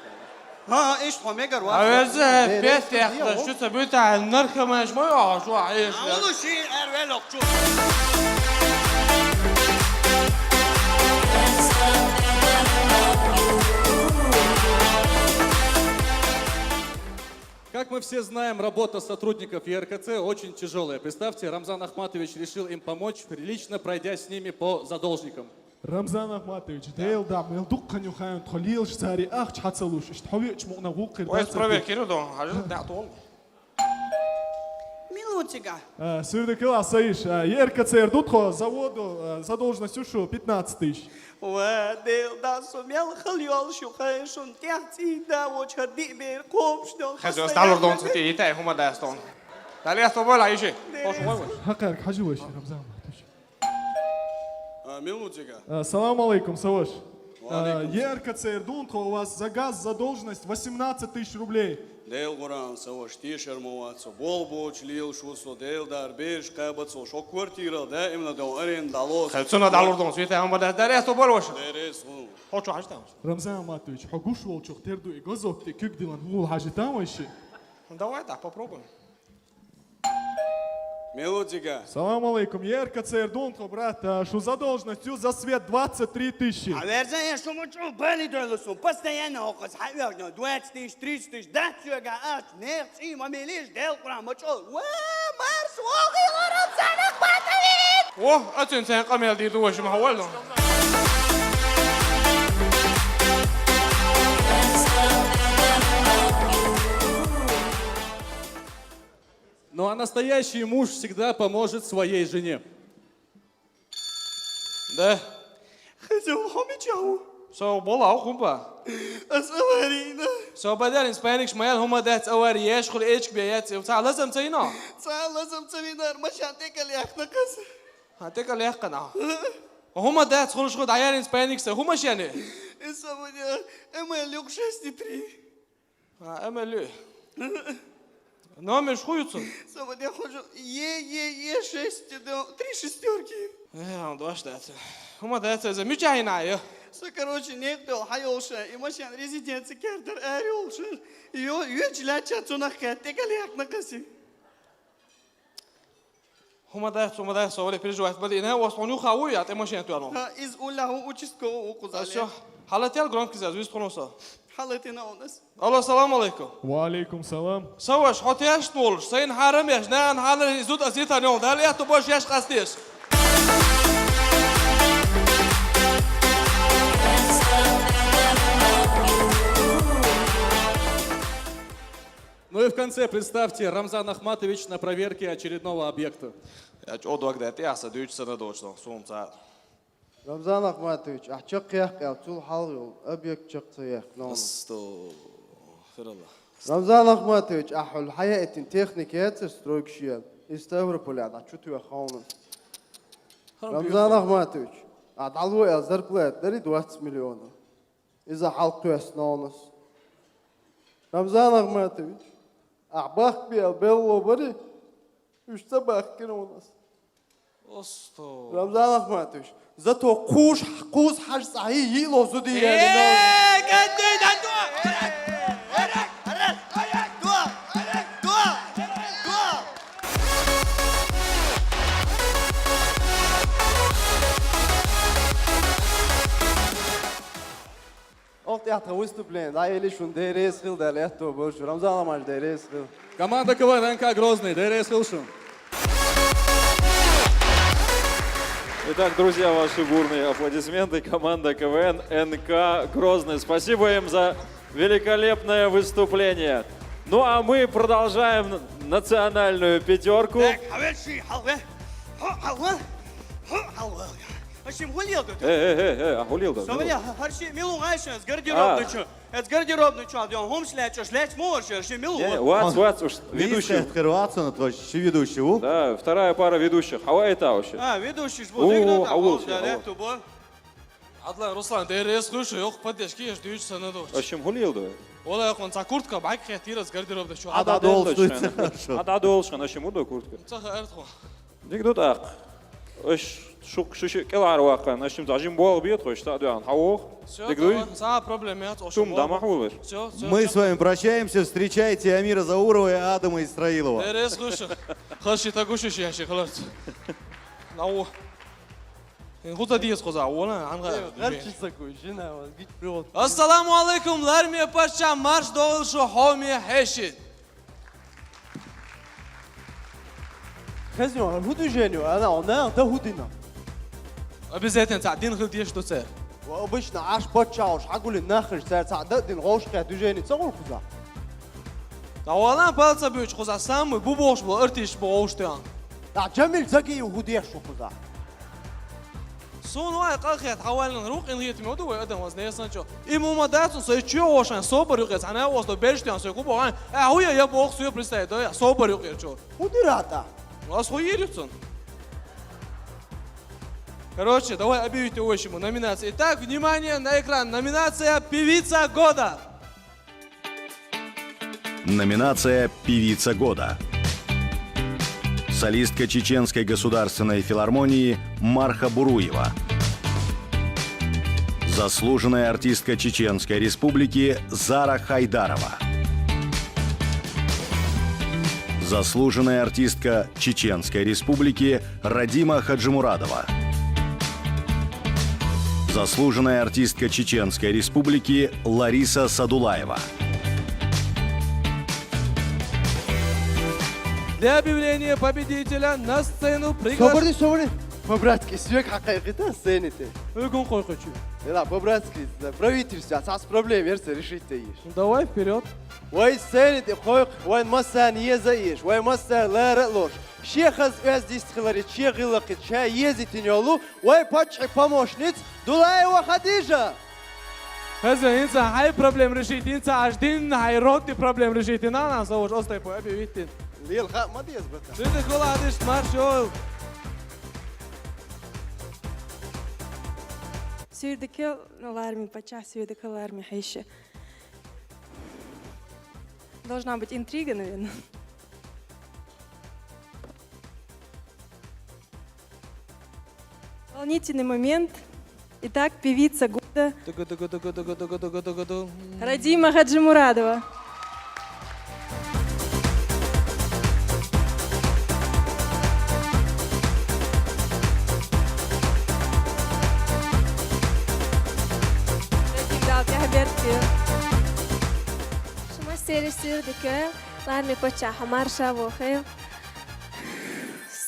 إيش حميجر واحد. أوزع بيت يا أخي شو سبيت على النركة مش ما يقع شو عايش. أول شيء أرويلك شو. Как мы все знаем, работа сотрудников ЕРКЦ очень тяжелая. Представьте, Рамзан Ахматович решил им помочь, лично пройдя с ними по задолжникам. Рамзан Ахматович, дейл да, мел дуккан юхайн тхолил шцари ахч хацалуш, штхович мугна гукир. Ой, проверки, ну да, хажет да тол. Минутика. Сюрдекла саиш, ЕРКЦ Эрдутхо заводу задолженностью шу 15 тысяч. وديل دا سميل خليال شو خيشون تحتي دا وشهدي بير كوبشتون خزو استعلور دون ستي يتاي هما داستون دالي استوبول عايشي خوش وين حقك حجوش رمزان Ахматович. Минутика. Салам алейкум, Савош. ЕРКЦ Эрдутхо, у вас за газ задолженность 18 тысяч рублей. Дейл Гуран, Савош, тишер муатсо, болбоч, лил шусо, дейл дар беш, кайбатсо, шо квартира, да, именно до арен далос. خلصونا دالور دون ستي هما دالي استوبول وش Дерес, خوش عايشتان Рамзан Ахматович, хагуш волчух терду и газов, ты как дилан вул хажитам вообще? Давай так попробуем. Мелодика. Салам алейкум, ЕРКЦ Эрдутхо, брат, что задолженностью за свет 23 тысячи. А верзая, что мы чё бали долосу, постоянно оказ хайвягно, 20 тысяч, 30 тысяч, да чуга аж, нефть, и мамилиш, дел курам, мы чё, марш, воги, Рамзан Ахматович! О, أنت قميل دي دوش ما هو ولا Ну а настоящий муж всегда поможет своей жене. Да. خذوا هم يجاوا So bola kumpa. أصورينا So بدل in Spanish مال هما ده أوري يشغل إيش بيات وتعال لازم تينا. تعال لازم تسوينا مش هعطيك اللي نقص هتك اللي يحقنا. وهما ده تدخل شغل عيال in Spanish هما شو يعني؟ إسمه أما اللي يخشى تري أما اللي. نعم مش خويتون. سو بدي أخرج يه شست دو تري شستوركي Ja, du hast das. Huma das ist mit ja hinein. سو كروش نيكتو حيوشة يمشي ريزيدنس كارتر أريوشة يجلاتش تونخ تك اللي نقص Huma das so, ich will بدي إنها وصلوني خوي يا تمشي أنتوا أنا. إز أولا هو وتشتكو وقزالي أشياء. حالتي الجرام كذا زوج تونسا. حالتنا أونس الله السلام عليكم. وعليكم السلام. سواش حطيش نول سين حرام ياش نان حال زود أزيت اليوم ده ليه تبوش ياش قصديش. Ну и в конце представьте Рамзан Ахматович на проверке очередного объекта. Я чё догадать, я садуюсь на дочь, сумца. Рамзан Ахматович, чық яқ, цул халғыл, объект чық яқ, Фиралла. Рамзан Ахматович, أحل حياة تكنيكات ستروكشيال استوروبولي عاد شو تيا خانم رمضان أحماتوش عاد علوه أزرقلات دري 20 مليون إذا حلقوا أسنانس رمضان أحماتوش أعباق بيالبيلو بري وش تباق كنونس رمضان أحماتوش زتو قوس حاج صحيح يلو زودي يعني قديد Ох, я то выступление, да, или шун дерес хил, да, лето больше. Рамзан Амаш дерес хил. Команда КВН НК Грозный, ДРС Хилшин. Итак, друзья, ваши бурные аплодисменты. Команда КВН НК Грозный. Спасибо им за великолепное выступление. Ну а мы продолжаем национальную пятерку. Смотри, харши милу гайшен, с гардеробной это с гардеробной что, идем, хом шлять можешь, харши милу. Ведущий. Открываться на твой ведущий. Да, вторая пара ведущих. А это вообще? Ведущий, что Адла Руслан, ДРС слушай, ох, поддержки, я жду на дочь. В общем, гулил, да? Ола я конца куртка, байк хатира с гардеробной что. А да должен, а чему да куртка? Дик так. Шук шуши келар вака, нашим зажим бол бьет, хочешь, да, да, хаух. Тум дама хулыш. Мы с вами прощаемся, встречайте Амира Заурова и Адама Исраилова. ДРС слушай, хаши тагуши ши халат. Нау. Гута диес коза, ола, анга. Ассаламу алейкум, лармия пача, марш доғылшы хоми хеши. خزيو هودو جانيو أنا ده هودينا Обязательно, تعدين خل ديش دوسر. وبشنا عاش بتشاوش حقول الناخر ساعة دين غوش كهدو جاني تصور خزا أولاً بالص بيوش خزا سام بوبوش بأرتيش بغوش تيان. لا جميل زكي وهوديش خزا سون واي قاخيت حوالي نروق إن هي تمودو ويقدم وزنية سانشو. إمو ما داتون سيتشيو واشان صوبر يقيس أنا وصلوا بيرشتيان سيكوبو عن. هويا يبغى سوي بريستاي ده صوبر يقيس شو. هوديراتا. Освоились. Короче, давай объявите общему номинации. Итак, внимание на экран. Номинация «Певица года». Номинация «Певица года». Солистка Чеченской государственной филармонии Марха Буруева. Заслуженная артистка Чеченской республики Зара Хайдарова. Заслуженная артистка Чеченской республики Радима Хаджимурадова. Заслуженная артистка Чеченской республики Лариса Садулаева. Для объявления победителя на сцену приглашаем... По-братски, свек хакайкита сцените. Выгон койкочу. Да, по-братски, правительство, сас проблем, версия, решите ешь. Давай вперед. Вай сцените, койк, вай массан еза еш, вай массан лара лош. Шехаз өз дистхилари, чегилакит, ча езитин йолу, вай пачхи помощниц, Дулаева Хадижа. Хазин, инса хай проблем решить, инса аждин хай роти проблем решить. На завож, остай по аби виттин. Лил ха, мадиес бата. Сиди кола адиш маршол. Сюрдекел, ларми пача, сюрдекел, ларми хайше. Должна быть интрига, наверное. Волнительный момент. Итак, певица года Радима Хаджимурадова. شما سیر دکه لارمی پچه همار شب و خیل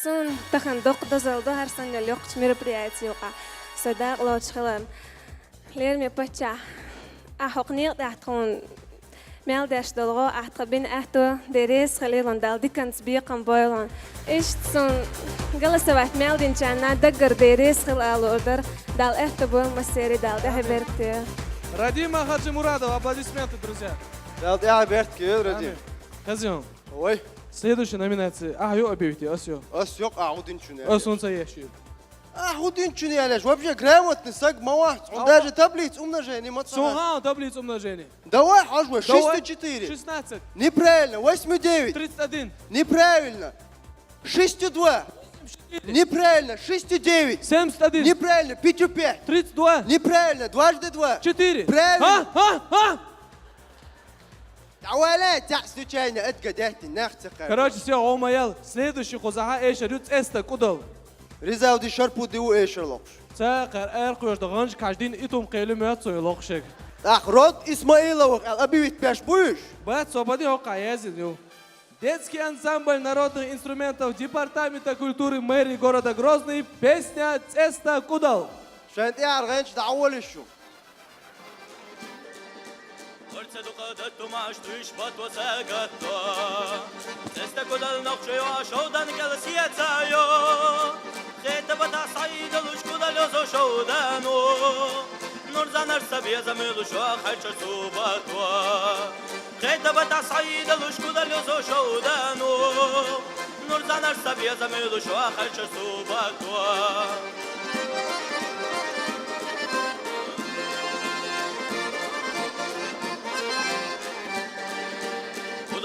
سون تخندق دزلده هر سنگ لیقت мероприятие وقع صدق لوش خلم لارمی پچه أحقنيق تحتون مال داش دلغو أحتقبين أحتو دريس خليلون دال ديكنس بيقن بايلون إيش سون جلسة واحد مال دين جانا دقر دريس خلال أوردر دال أحتو بول مسيري دال ده بركتي Радима Хаджимурадова, аплодисменты, друзья. Да, Бертки, Радим. Хазион. Ой. Следующая номинация. Ё объявите, Осё. Осё, Аудин чуне. Осунца ешью. Аудин чуне, Алеш, вообще грамотный, саг мауах. Он даже таблиц умножения, мацана. Суга, таблиц умножения. Давай, Хажва, 604. 16. Неправильно, 8,9. 31. Неправильно. 6,2. Неправильно, 6,9. 71. Неправильно, 5,5. 32. Неправильно, 2,2. 4. Правильно. Давай, случайно, это гадяйте, нахтя. Короче, все, омаял. Следующий хозаха эшер, юц эста кудал. Ризауди шарпу диву эшер локш. Цакар эркуеш даганж каждин итум кейлю мёцой локшек. Ах, род Исмаиловых, объявить пяш будешь? Бат, свободи ока язин, Детский ансамбль народных инструментов Департамента культуры мэрии города Грозный. Песня «Цеста Кудал». Шанти арганч дауали шу. ورصد قادت معش تویش بات و سگت دست کدل نقشه و شودن کلسیت سایو خیت بتا سعید لوش کدل یوزو شودن نور زنر سبیه زمیلو شو خیچ صوبت خیت بتا سعید لوش کدل یوزو شودن نور زنر سبیه زمیلو شو خیچ صوبت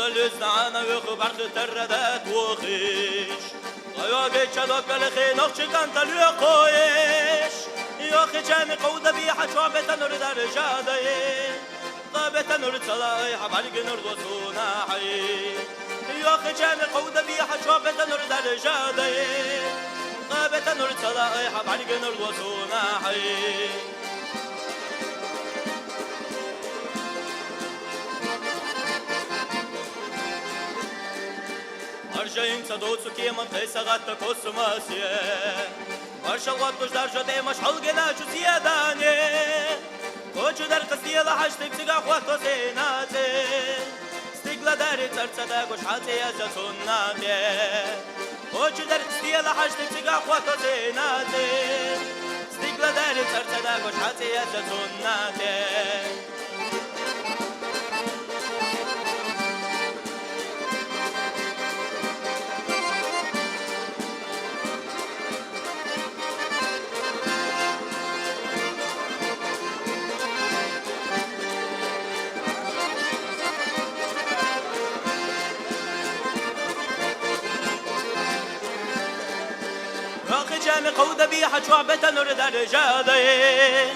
لسنا أنا وخبرت تردد وخيش غياجي شدك لخي نخش كانت اليقويش يا أخي جاني قودة بيحة شعبة نور درجادي غابة نور صلاي حبالك نور وصونا حي يا أخي جاني قودة بيحة شعبة نور درجادي غابة نور صلاي حبالك نور وصونا حي Аржаин садоцу кеман тайсагатта космасе Маршалват кождар жоте машалгена чусиядане Кочу дар кастиела хаштик сига хвато сенате Стигла дари царцада гош хаце яза суннате Кочу дар кастиела хаштик сига хвато сенате Стигла дари царцада гош хаце яза суннате جامي قودة بيحة شعبة نور درجادي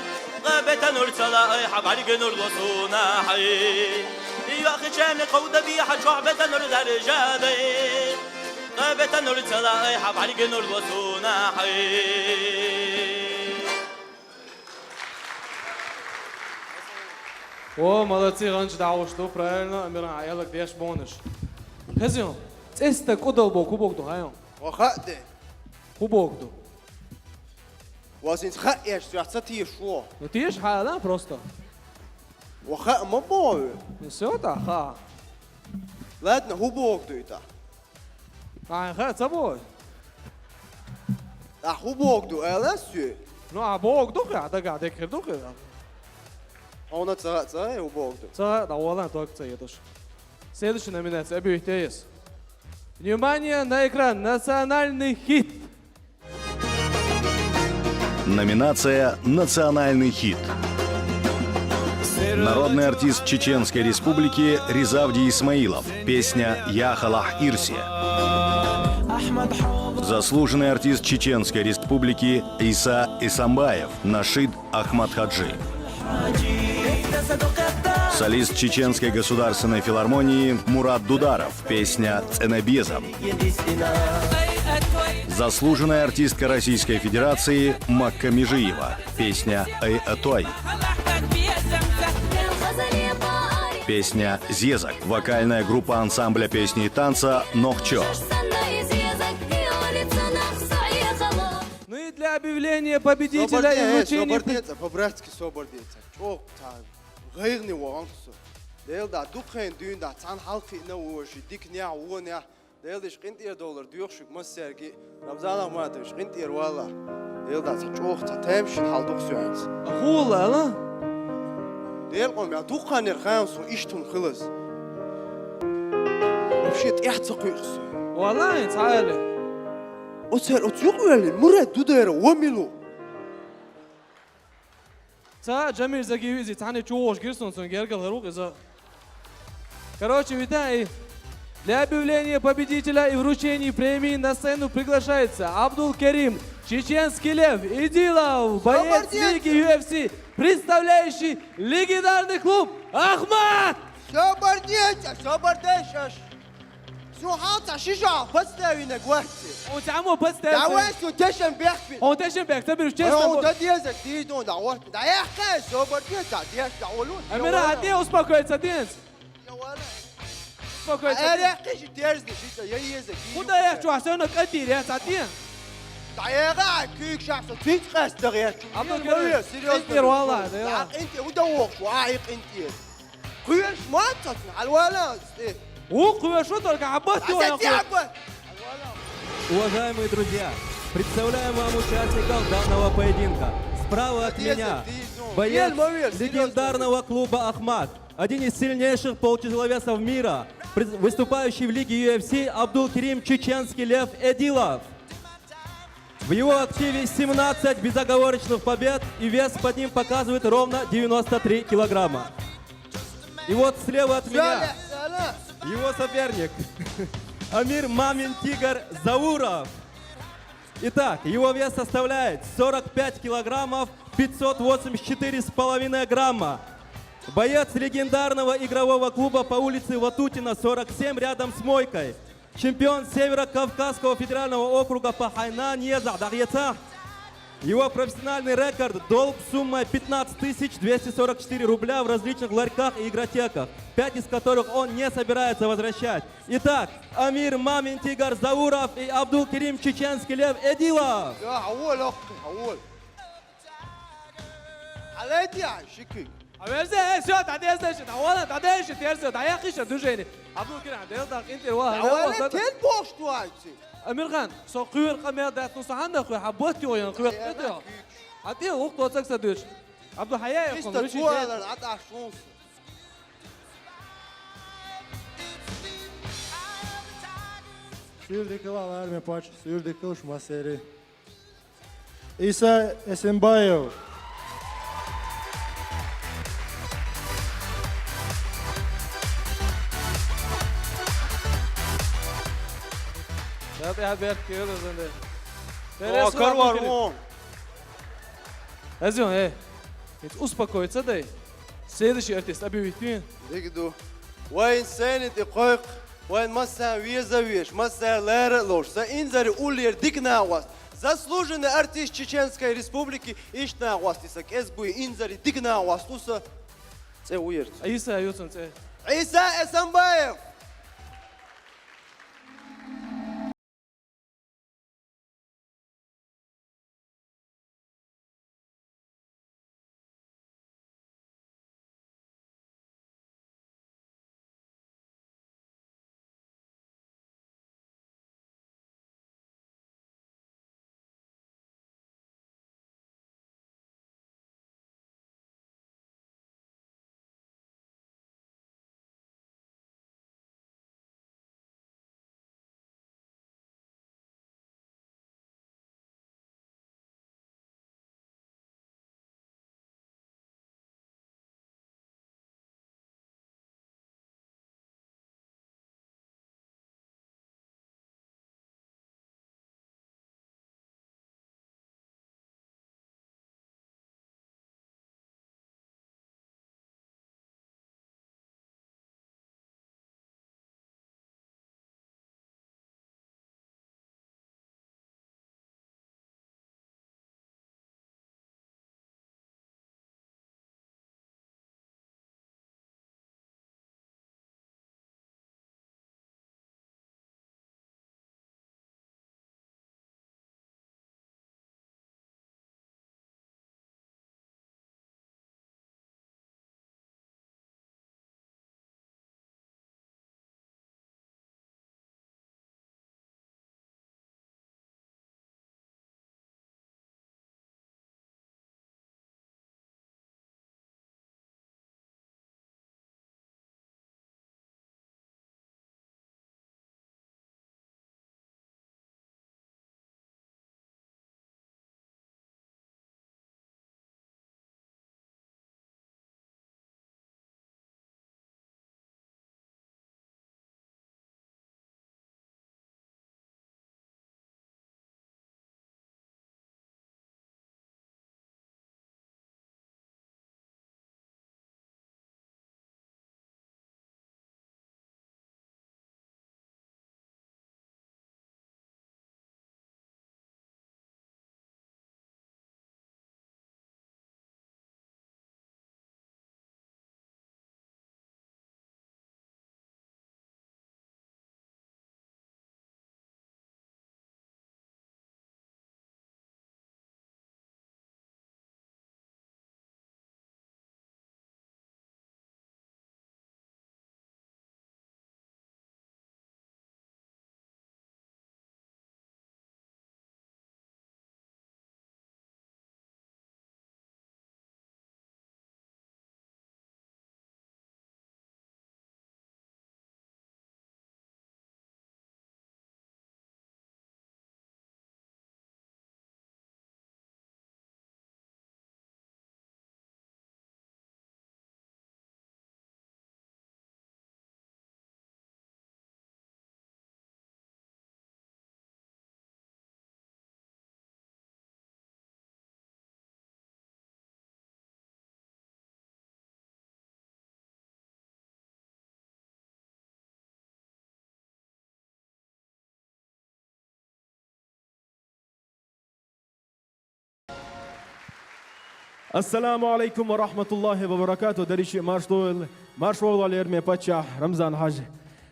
غابة نور صلاي حبالك نور وصونا حي يا أخي جامي قودة بيحة شعبة نور درجادي غابة نور صلاي حبالك نور وصونا حي О, молодцы, раньше дал, что правильно, Амиран, а я лак дешь бонуш. Хазион, цеста кудал бо кубок до хайон. Вахаде. Кубок до. واسين خايش تعطيه شو Ну ты ж ха, да, просто. وخا ما بوي Ну все, да, ха. ладно هو بوقته إتا Ха, собой. هو بوقته ألاسيو Ну а Бог духа, да, да, декер духа. هون تصا هو بوقته Ца, да, вон только ца едешь. Следующая номинация, объявите есть. Внимание на экран, национальный хит. Номинация «Национальный хит». Народный артист Чеченской Республики Ризавди Исмаилов. Песня «Я Халах Ирси». Заслуженный артист Чеченской Республики Иса Исамбаев. Нашид Ахмад Хаджи. Солист Чеченской государственной филармонии Мурат Дударов. Песня «Ценобезом». Заслуженная артистка Российской Федерации Макка Межиева. Песня «Эй Атой». Песня «Зезак». Вокальная группа ансамбля песни и танца «Нохчо». Ну и для объявления победителя и вручения... Собордеться, по-братски собордеться. Çok غيرني وانقص. Değil da dukhen düğünde san halkı ne uğraşı dik ne uğur ne. Değil de şkint dolar diyor şu masser ki Ramazan ahmet şkint valla. Değil da çok temşin hal duk söylens. Хула, ла? Değil kom ya dukhan erkhans iştun خلص. Вообще تحتقيس. والله تعالى. Otel otuyor öyle Murat Dudar وميلو. Ца, Джамиль Загиевизи, Тани Чуош, Гирсонсон, Гергал Харук, за... Короче, витаю. Для объявления победителя и вручения премии на сцену приглашается Абдул Керим, Чеченский Лев, Идилов, боец Лиги UFC, представляющий легендарный клуб Ахмат! Собордеться. Слухаться, шиша, подстави на гвозди. Он само подставил. Давай, что тешен бехпин. Он тешен бех, ты берешь честно. Он дадезак, ты идут, да вот. Да я хай, собордеться, дешь, да олун. Амира, а ты успокоиться, Денис. Успокоиться. А я киши дерзни, я езак. Куда я хочу, а все равно катир, я сатин. Да я рад, кик шахса, ты тхастер, я чу. Абдул Керим, серьезно. катир, валла, да. لا انت ودوق وعايق انت كويش ما تصنع على الولا وقوة شو только عبطت ولا Уважаемые друзья, представляем вам участников данного поединка. Справа от меня боец легендарного клуба «Ахмат», один из сильнейших полутяжеловесов мира, выступающий в лиге UFC Абдул Керим Чеченский Лев Эдилов. В его активе 17 безоговорочных побед, и вес под ним показывает ровно 93 килограмма. И вот слева от меня его соперник Амир Мамин Тигр Зауров. Итак, его вес составляет 45 килограммов 584,5 грамма. Боец легендарного игрового клуба по улице Ватутина, 47, рядом с мойкой. Чемпион Северо-Кавказского федерального округа по Хайнан Еза Дагьяца. Его профессиональный рекорд – долг суммой 15 244 рубля в различных ларьках и игротеках, 5 из которых он не собирается возвращать. Итак, Амир Мамин Тигр Зауров и Абдул Керим Чеченский Лев Эдилов. Аверзе, все, тогда значит, а он тогда еще терся, да я хочу движение. Абдул Керим, да так интервал. اولا تل باش تو عايزي امیر خان سو خير قمه دات نص عنده خو حبوتي وين خو قدر عطيه وقت وصك سدوش عبد الحياه يكون Isto tvoja عطا شونس Sürdük alarmı paç, sürdük kılıç maseri. İsa Esenbayev. Да я берт киёл зэнде. О, карвар вон. Азион, успокоиться дай. Следующий артист объявить. دقدو وين سنة دقائق وين مسا визавиш, مسا лера лош. За инзари улир дигнауас. Заслуженный артист Чеченской Республики Ишнауас. Исак эсбуи инзари дигнауас. Туса це уирт. Иса Юцин це. Иса Эсамбаев. Assalamu alaikum wa rahmatullahi wa barakatuh. Даричи маршвол алерме пача Рамзан хаж.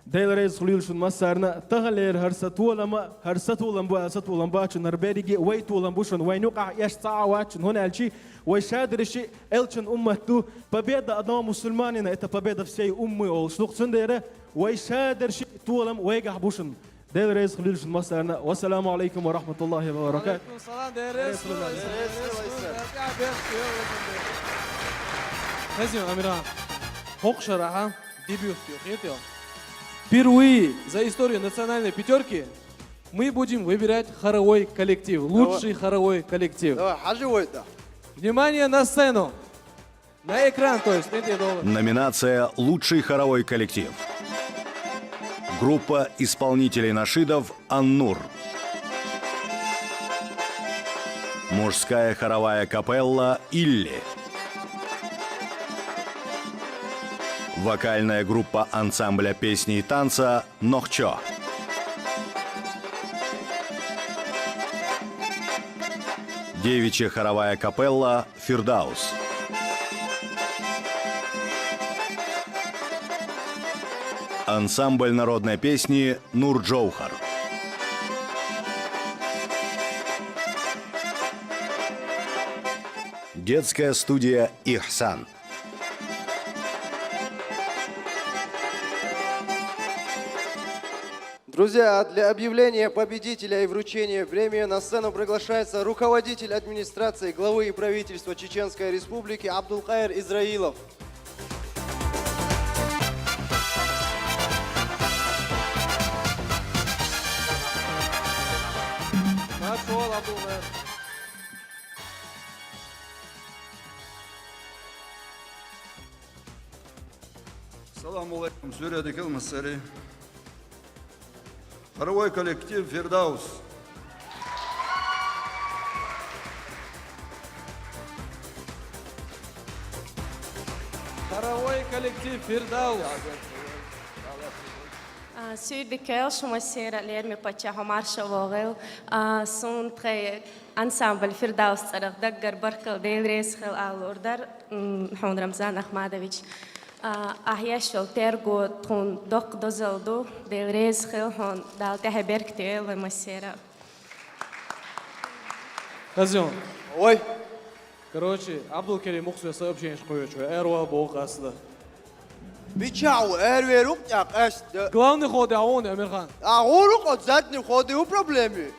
Дейлрез хулилшун масарна тагалер هرستولم باش نربيريجي ويتولم بوشن وينوقع يشتعوات هنا الشيء ويشادرشي элчен уммату победа одного мусульманина это победа всей уммы ол шлук сундере ويشادرشي тулам ويجح بوشن дейлрез хулилшун масарна والسلام عليكم ورحمة الله وبركاته. Хазин Амиран, Хокшараха, дебют Хетио. Впервые за историю национальной пятерки мы будем выбирать хоровой коллектив, лучший хоровой коллектив. Внимание на сцену, на экран, то есть. Номинация «Лучший хоровой коллектив». Группа исполнителей нашидов «Ан-Нур». Мужская хоровая капелла «Илли». Вокальная группа ансамбля песни и танца «Нохчо». Девичья хоровая капелла «Фирдаус». Ансамбль народной песни «Нур Джоухар». Детская студия «Ихсан». Друзья, для объявления победителя и вручения премии на сцену приглашается руководитель администрации главы и правительства Чеченской Республики Абдулкаир Израилов. Саламу алейкум, Сурья Массари. Хоровой коллектив «Фирдаус». Хоровой коллектив «Фирдаус». Südvikör som ser lermi pacha Omar Shavogel son tre ensemble Firdaus tsaraq daggar barkal deelreis khil al order Mohamed Ramzan Ahmadovich ahyash vel tergo tun dok dozaldo deelreis khil hon dal teheberk teel ve masera. Хазин. Ой. Короче, Абдулкерим мухсу сообщение шкоючу. Эрва бог асла. Бичау, эрверук так эст. Главный ход он, Амирхан. А он ход задний ход и проблемы.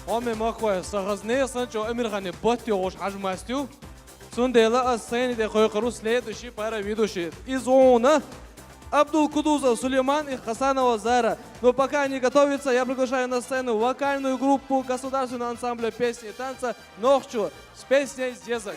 Оме маквай сагазне санчо Амирхане баттиош хажмастю. Сундела асцени де хойқару следующий пара ведущий. Из зона Абдул Кудузов, Сулейман и Хасанова Зара. Но пока они готовятся, я приглашаю на сцену вокальную группу государственного ансамбля песни и танца «Нохчу» с песней «Зезак».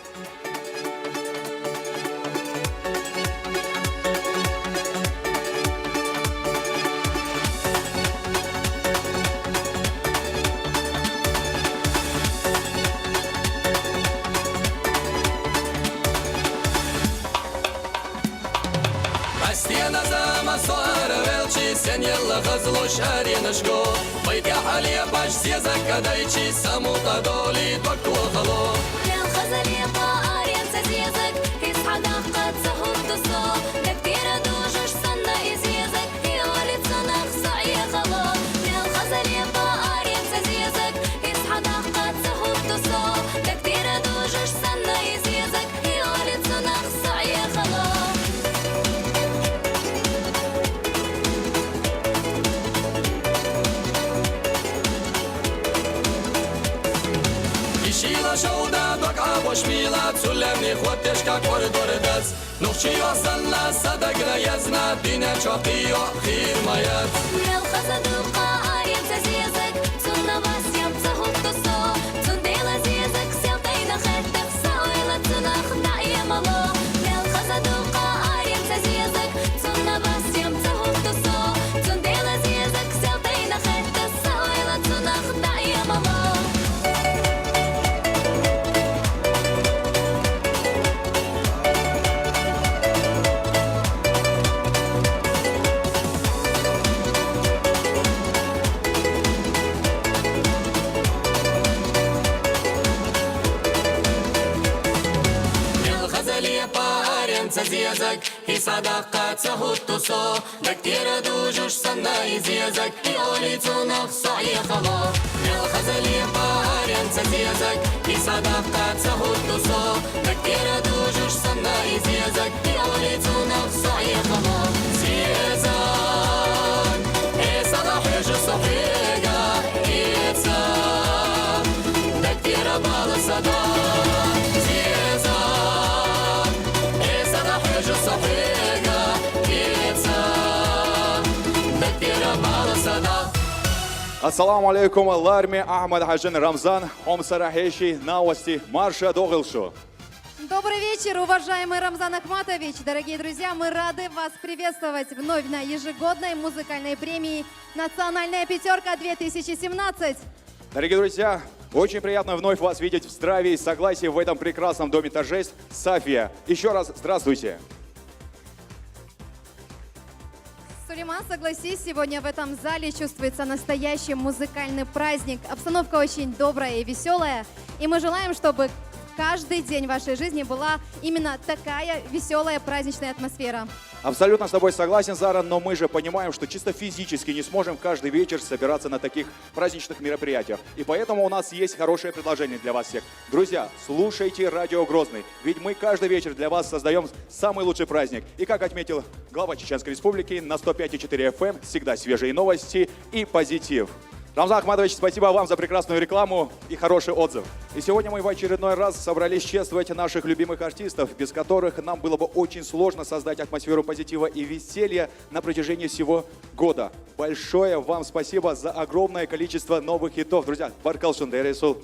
Sen yalla gazlo shari nashgo Bayti haliya bash ziyazak kadaychi Samuta doli baktu khalo Lel khazali ta'ar yansa ziyazak Hisha daqat sahur tuso Daktira dujush sanna iziyazak Yolit sanakh sa'iya khalo Lel khazali ta'ar yansa ziyazak Hisha daqat sahur tuso Daktira dujush sanna iziyazak Yolit sanakh sa'iya khalo Shila shouda doka boshmila Tsulemni khottesh ka koridor daz Nukhchi wasalna sadagra yazna Dina choqi wa khir mayat Lel khazadu qa'ar yansa ziyazak Tsunna vas yamsa huttuso Tsundela ziyazak Seltayna khattaq Sa'ila tsunakh da'iya malo Lel khazadu qa'ar yansa ziyazak Tsunna vas yamsa huttuso Tsundela ziyazak Seltayna khattaq Sa'ila tsunakh da'iya malo زيزك يسعدك تهوتوسو دكتير دوجوش سنة يزيزك يقولي تونخ صعي خلا الخزلي بار ينسى زيزك يسعدك تهوتوسو دكتير دوجوش سنة يزيزك يقولي تونخ صعي خلا زيزك إيه صلاح يجو صحيقة إيتسا دكتير بالصدا Ассаламу алейкум, Ларми Ахмад Хаджин Рамзан, Омсарахеши, новости марша Догилшу. Добрый вечер, уважаемый Рамзан Ахматович. Дорогие друзья, мы рады вас приветствовать вновь на ежегодной музыкальной премии «Национальная пятерка-2017». Дорогие друзья, очень приятно вновь вас видеть в здравии и согласии в этом прекрасном доме торжеств Сафия. Еще раз здравствуйте. Сулейман, согласись, сегодня в этом зале чувствуется настоящий музыкальный праздник. Обстановка очень добрая и веселая. И мы желаем, чтобы каждый день вашей жизни была именно такая веселая праздничная атмосфера. Абсолютно с тобой согласен, Зара, но мы же понимаем, что чисто физически не сможем каждый вечер собираться на таких праздничных мероприятиях. И поэтому у нас есть хорошее предложение для вас всех. Друзья, слушайте Радио Грозный, ведь мы каждый вечер для вас создаем самый лучший праздник. И как отметил глава Чеченской Республики, на 105,4 FM всегда свежие новости и позитив. Рамзан Ахматович, спасибо вам за прекрасную рекламу и хороший отзыв. И сегодня мы в очередной раз собрались чествовать наших любимых артистов, без которых нам было бы очень сложно создать атмосферу позитива и веселья на протяжении всего года. Большое вам спасибо за огромное количество новых хитов. Друзья, Баркалшин Дересул.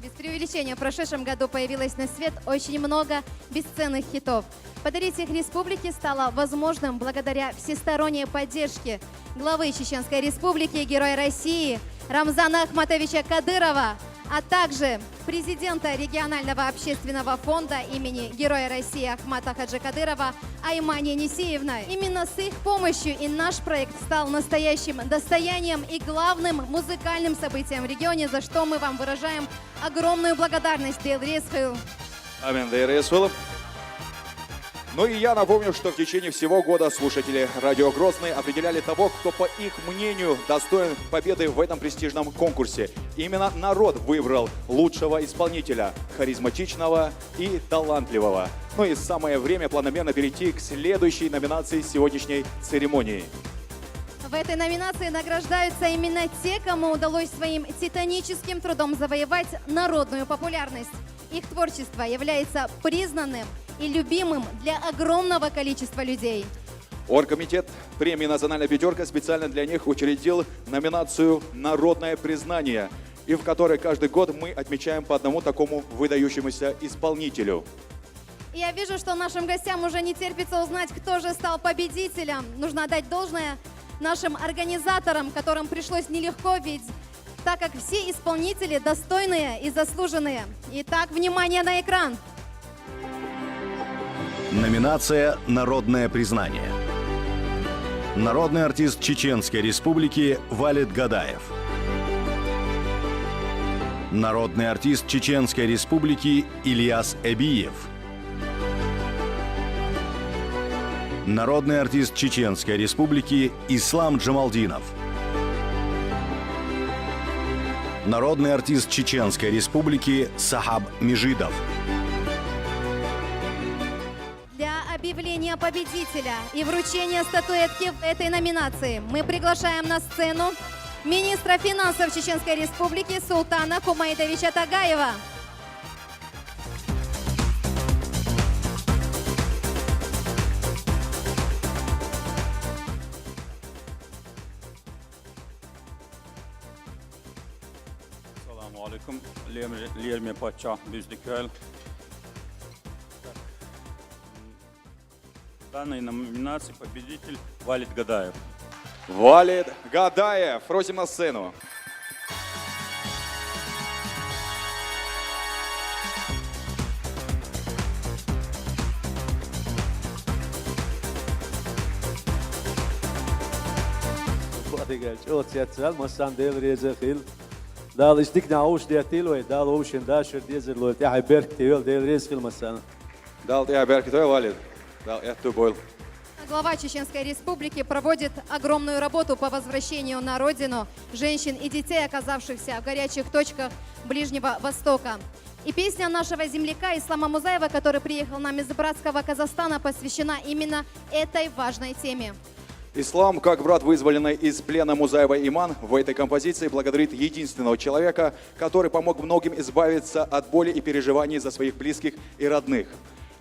Без преувеличения, в прошедшем году появилось на свет очень много бесценных хитов. Подарить их республике стало возможным благодаря всесторонней поддержке главы Чеченской Республики, Героя России Рамзана Ахматовича Кадырова, а также президента регионального общественного фонда имени Героя России Ахмата Хаджи Кадырова Аймани Несиевна. Именно с их помощью и наш проект стал настоящим достоянием и главным музыкальным событием в регионе, за что мы вам выражаем огромную благодарность. Амин, Дейресул. Ну и я напомню, что в течение всего года слушатели Радио Грозный определяли того, кто, по их мнению, достоин победы в этом престижном конкурсе. Именно народ выбрал лучшего исполнителя, харизматичного и талантливого. Ну и самое время планомерно перейти к следующей номинации сегодняшней церемонии. В этой номинации награждаются именно те, кому удалось своим титаническим трудом завоевать народную популярность. Их творчество является признанным и любимым для огромного количества людей. Оргкомитет премии «Национальная пятерка» специально для них учредил номинацию «Народное признание», и в которой каждый год мы отмечаем по одному такому выдающемуся исполнителю. Я вижу, что нашим гостям уже не терпится узнать, кто же стал победителем. Нужно отдать должное нашим организаторам, которым пришлось нелегко, ведь так как все исполнители достойные и заслуженные. Итак, внимание на экран. Номинация «Народное признание». Народный артист Чеченской Республики Валид Гадаев. Народный артист Чеченской Республики Ильяс Эбиев. Народный артист Чеченской Республики Ислам Джамалдинов. Народный артист Чеченской Республики Сахаб Межидов. Для объявления победителя и вручения статуэтки в этой номинации мы приглашаем на сцену министра финансов Чеченской Республики Султана Хумайдовича Тагаева. Assalamu alaikum. Lerme Pacha Büzdüköl. В данной номинации победитель Валид Гадаев. Валид Гадаев. Просим на сцену. دال اشتك نعوش دياتيلو دال اوشن داشر ديزر لو تاع بيرك تيول ديل ريس في المسانا Дал я Беркитой, Валид. Глава Чеченской Республики проводит огромную работу по возвращению на родину женщин и детей, оказавшихся в горячих точках Ближнего Востока. И песня нашего земляка Ислама Музаева, который приехал нам из братского Казахстана, посвящена именно этой важной теме. Ислам, как брат, вызволенный из плена Музаева Иман, в этой композиции благодарит единственного человека, который помог многим избавиться от боли и переживаний за своих близких и родных.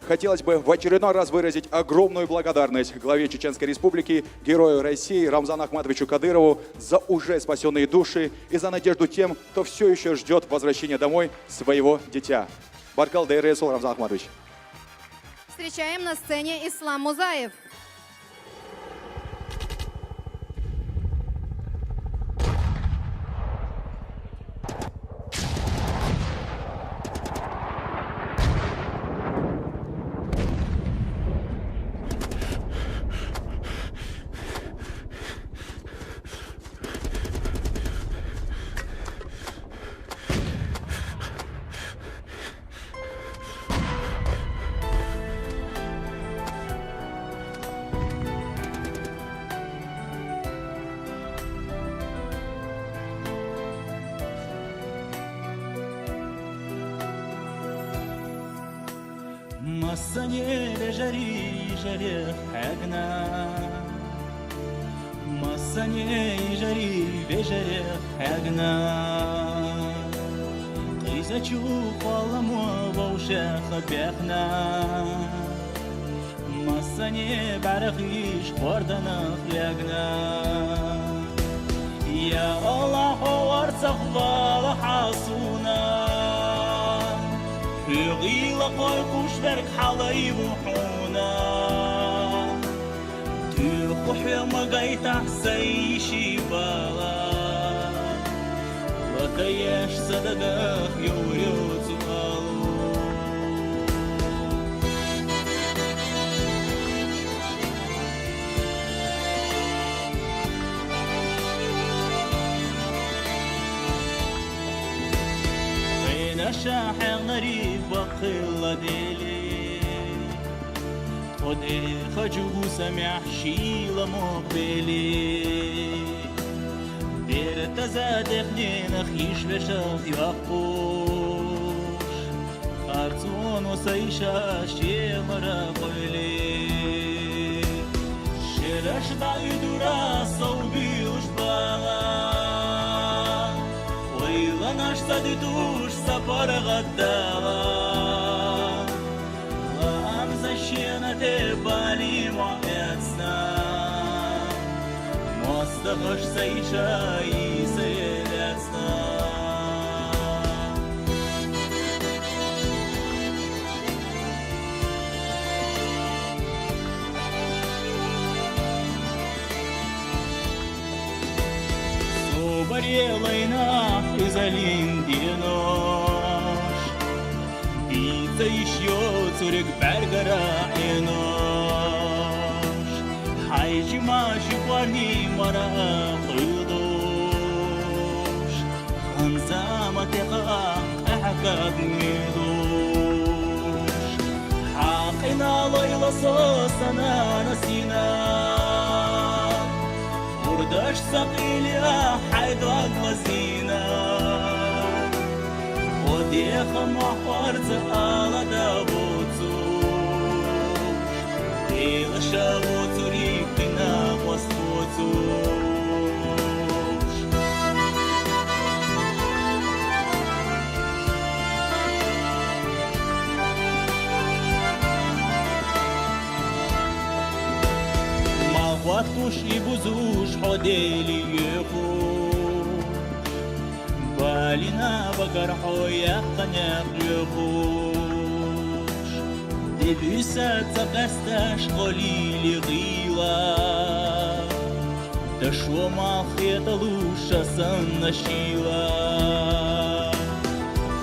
Хотелось бы в очередной раз выразить огромную благодарность главе Чеченской Республики, герою России Рамзану Ахматовичу Кадырову за уже спасенные души и за надежду тем, кто все еще ждет возвращения домой своего дитя. Баркал Дейресул Рамзан Ахматович. Встречаем на сцене Ислам Музаев. Массане жари жаре хагна, массане жари бежаре хагна, кизачу халаму вауша хабяхна, массане барахиш хвардана хлягна, я Аллаху арцах вала хасуна. غيل قوش برك حلاي وحونا تقح يا مقايت حسي شيبالا وكياش صدقاك يوريو تقالو شاحر غريب وقلة ديلي خدي خجو سمع شيلة مقبلي بير تزاد خدين خيش بشاف يوقوش خارتون وسيشا شي مرقلي شرش بعيد راسه وبيوش بالا ويلا ناش صديتوش سفر غداغا وامزا شينا تبالي معياتنا مصدقش سيشا يسيلاتنا Горелайна изолин динош Бица еще цурик бергара инош Хайчи маши парни мара қылдош Ханзама теқа әхакад мидош Хақина лайласа сана насина Урдаш сақилия حيدوك وزينة وديخ محور زقالة دابوتوش إيغ شابوتو ريكنا وسطوتوش ما غواتوش يبوزوش حديلي يخوش بالنا بقرحو يقنق يخوش دبيسات تقستاش قليل غيلا تشو ما خيطلوش سن شيلا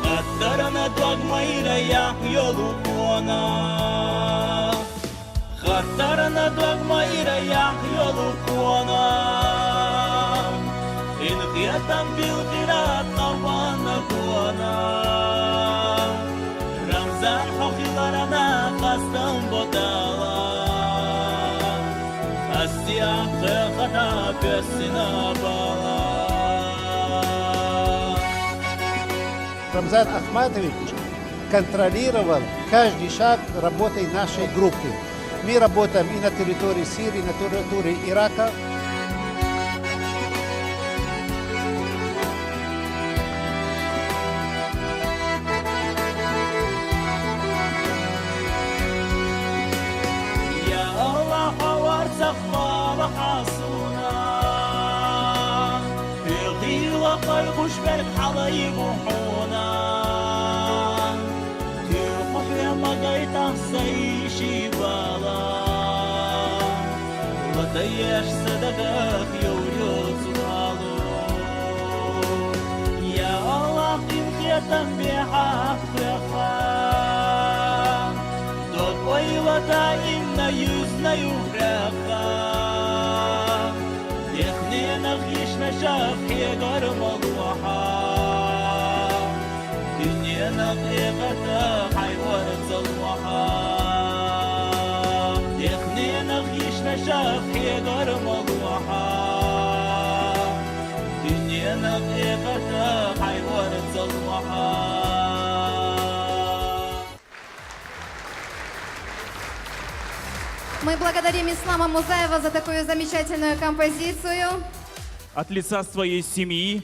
خطرنا دوغ مايرا يحيولو قونا خطرنا دوغ مايرا يحيولو قونا إنقيتم بالقرات قوانا قوانا رمزان حقيقارنا قصدم بطالا песня была. Рамзан Ахматович контролировал каждый шаг работы нашей группы. Мы работаем и на территории Сирии, и на территории Ирака. يا الله حوارتك ما حصونا في غيوة قلبوش بالك حضي بوحونا تيقف يا مقايطة زي شيبالا وطيش صدقك يوريوت سبحانه يا الله قيم خيطا بحق بخان دوت ويوتا إنا يوزنا يفرقا يخنينا خيش نشاف حيقار مضوحا دنيانا قيقتا حيوان تزوحا يخنينا خيش نشاف حيقار مضوحا دنيانا قيقتا حيوان تزوحا. Мы благодарим Ислама Музаева за такую замечательную композицию. От лица своей семьи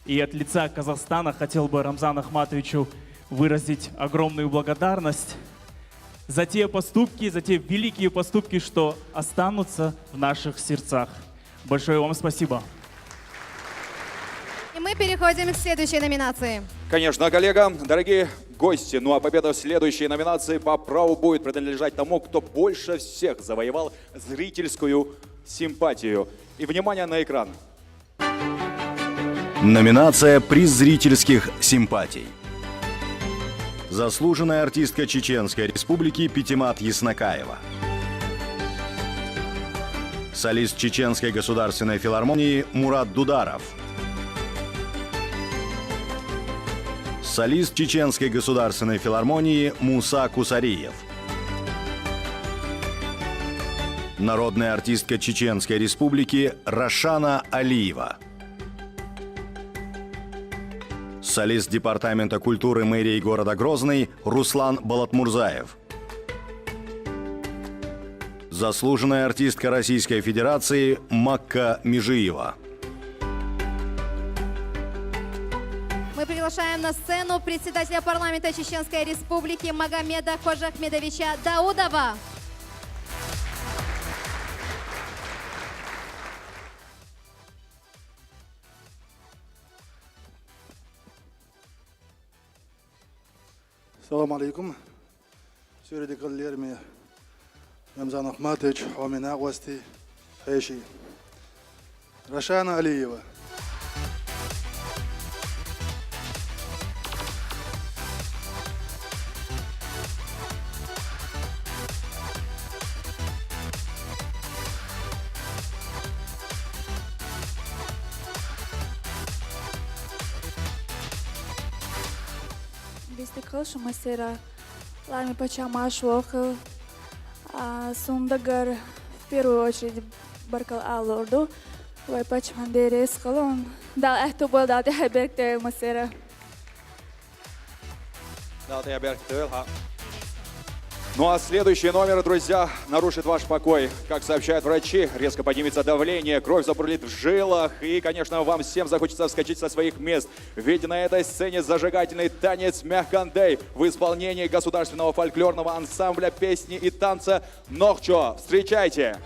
и от лица Казахстана хотел бы Рамзану Ахматовичу выразить огромную благодарность за те поступки, за те великие поступки, что останутся в наших сердцах. Большое вам спасибо. И мы переходим к следующей номинации. Конечно, коллега, дорогие гости, ну а победа в следующей номинации по праву будет принадлежать тому, кто больше всех завоевал зрительскую симпатию. И внимание на экран. Номинация «Приз зрительских симпатий». Заслуженная артистка Чеченской Республики Питимат Яснакаева. Солист Чеченской государственной филармонии Мурат Дударов. Солист Чеченской государственной филармонии Муса Кусариев. Народная артистка Чеченской Республики Рашана Алиева. Солист Департамента культуры мэрии города Грозный Руслан Балатмурзаев. Заслуженная артистка Российской Федерации Макка Межиева. Мы приглашаем на сцену председателя парламента Чеченской Республики Магомеда Хожахмедовича Даудова. Assalamu alaikum. Sürdüklerimi Ramzan Ahmatoviç, Amina Agvasti, Ayşi. Rashana Aliyeva. Бистикл Шумасера, Лами Пачама Швохл, Сундагар в первую очередь Баркал Аллорду, Вай Пачмандерес Халон, дал эхту был дал Тихайберг Тейл Масера. Ну а следующий номер, друзья, нарушит ваш покой. Как сообщают врачи, резко поднимется давление, кровь забурлит в жилах. И, конечно, вам всем захочется вскочить со своих мест. Ведь на этой сцене зажигательный танец Мяхкандей в исполнении государственного фольклорного ансамбля песни и танца «Нохчо». Встречайте!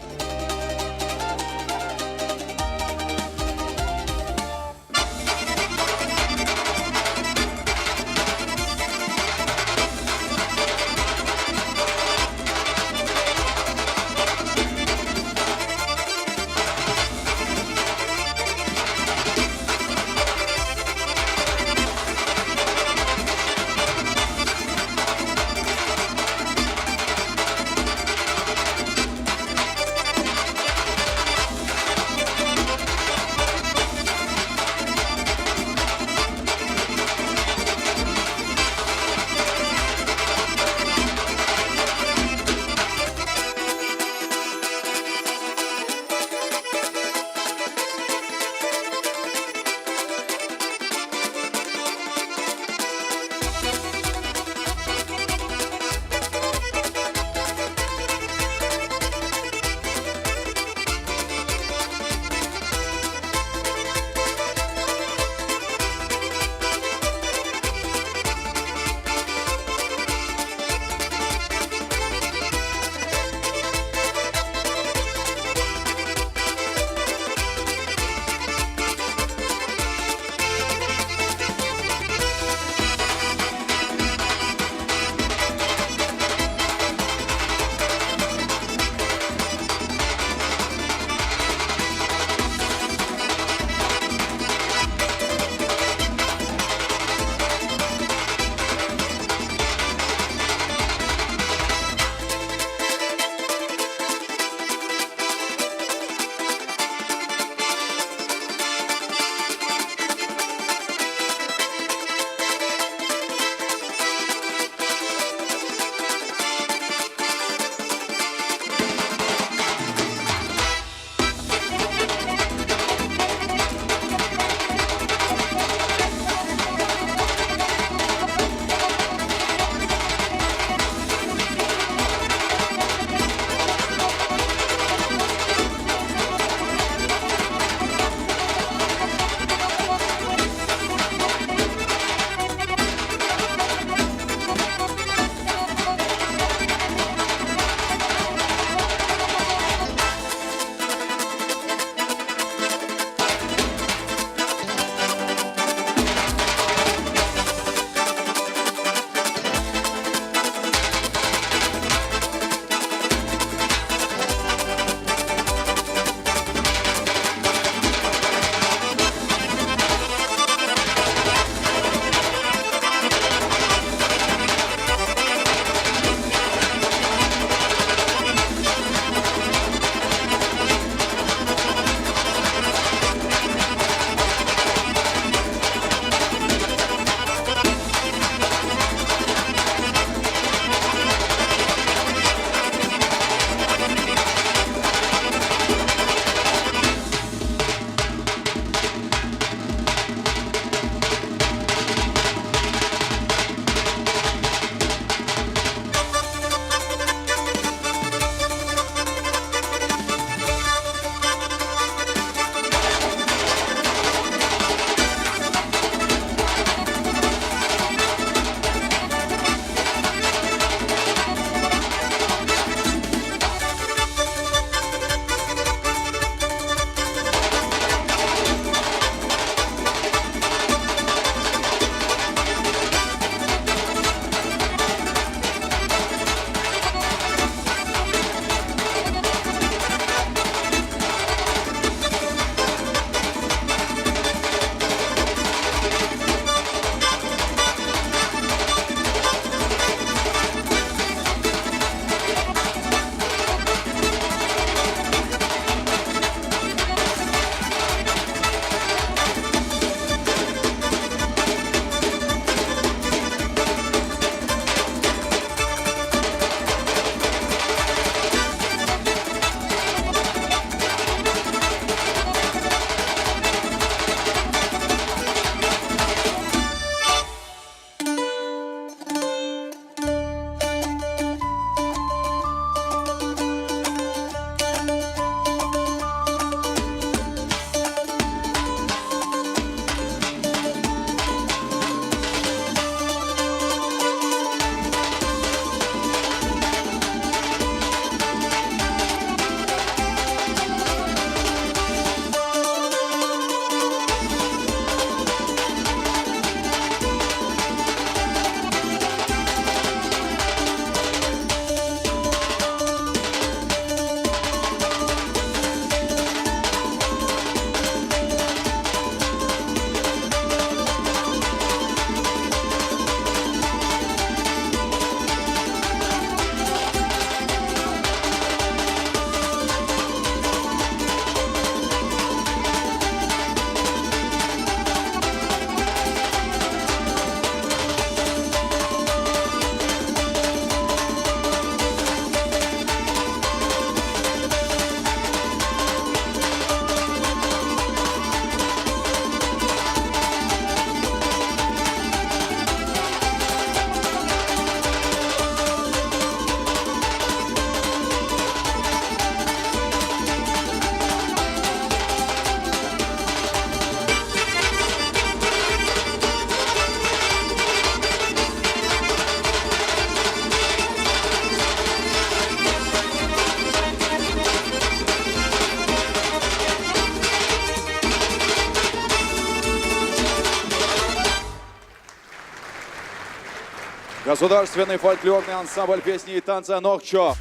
Государственный фольклорный ансамбль песни и танца «Нохчо».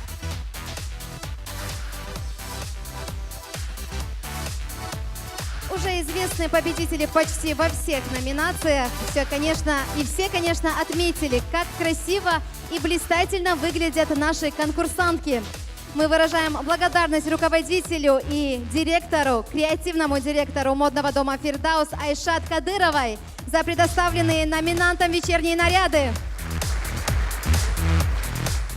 Уже известные победители почти во всех номинациях. Все, конечно, отметили, как красиво и блистательно выглядят наши конкурсантки. Мы выражаем благодарность руководителю и директору, креативному директору модного дома «Фирдаус» Айшат Кадыровой за предоставленные номинантам вечерние наряды.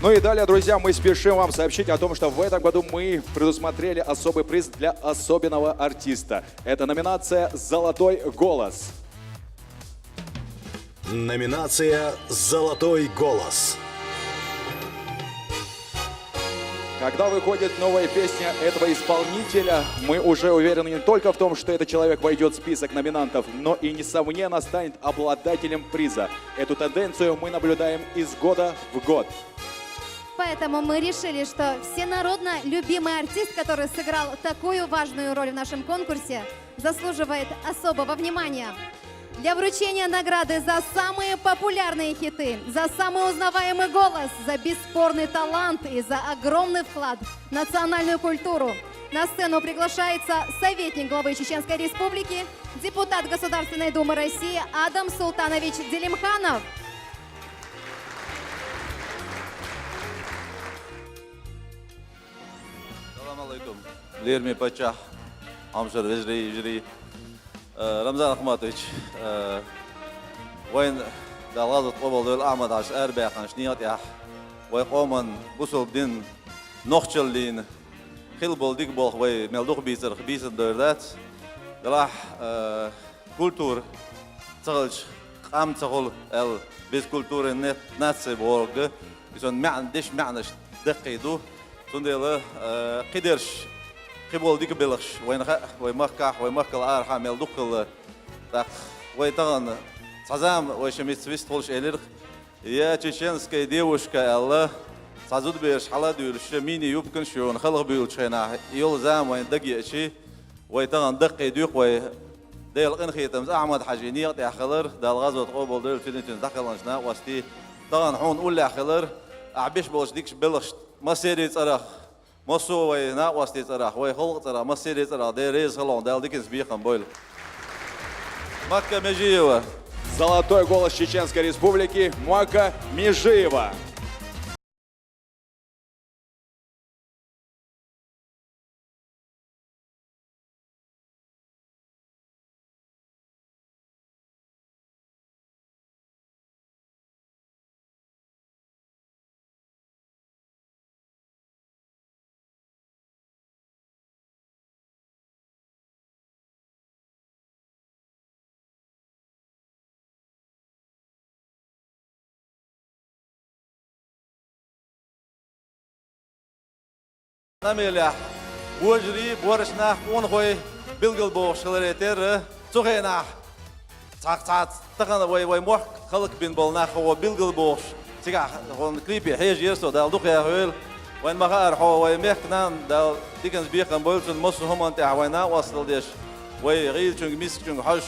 Ну и далее, друзья, мы спешим вам сообщить о том, что в этом году мы предусмотрели особый приз для особенного артиста. Это номинация «Золотой голос». Номинация «Золотой голос». Когда выходит новая песня этого исполнителя, мы уже уверены не только в том, что этот человек войдет в список номинантов, но и, несомненно, станет обладателем приза. Эту тенденцию мы наблюдаем из года в год. Поэтому мы решили, что всенародно любимый артист, который сыграл такую важную роль в нашем конкурсе, заслуживает особого внимания. Для вручения награды за самые популярные хиты, за самый узнаваемый голос, за бесспорный талант и за огромный вклад в национальную культуру на сцену приглашается советник главы Чеченской Республики, депутат Государственной Думы России Адам Султанович Делимханов. Салам алейкум. Лерми Пачах, Амшар Вежри, رمضان أخماتوش وين دالغازة قبل دول أحمد عش أربع خنشنيات يح ويقومن بوسو بدين نخشل لين خيل بول ديك بول وي ملدوخ بيسر خبيس الدردات دلاح كولتور تغلش قام تغل ال بيس كولتور نت ناتسي بورق يسون معنش معنش دقيدو سنديله قدرش قبل ديك بلخش وين مخكح ومخكل أرحم مل دخل تاخ ويتغن صزام ويشميت سويست خلش إليرخ يا تشينسكي ديوشكا الله صزود بيرش حلا دول شميني يمكن شون خلق بيول شينا يول زام وين دقي شيء ويتغن دقي ديوق وي ديل إنخيتم أحمد حجينيق تاع خلر دال غزوة قبل دول فينتين دخل نشنا واستي تغن حون أول خلر أعبيش بولش ديكش بلخش ما سيري صراخ مصو وي ناقوستي صراخ وي خلق صراخ ما سيري صراخ دي ريز خلون دال ديكنز بيخن بويل Макка Межиева. Золотой голос Чеченской Республики Макка Межиева. نميلح بوجري بورشنا ونخوي بلغل بوش خلريتر تخينا تاق تقن وي موح خلق بين بولنا هو بلغل بوش تيجا هون كليبي حيج يرسو دال دوخ يا هول وين مغار هو وي ميخنان دال ديكنز بيخن بولتن مصو هم انت وينا وصل ديش وي غيل چونغ ميس چونغ حش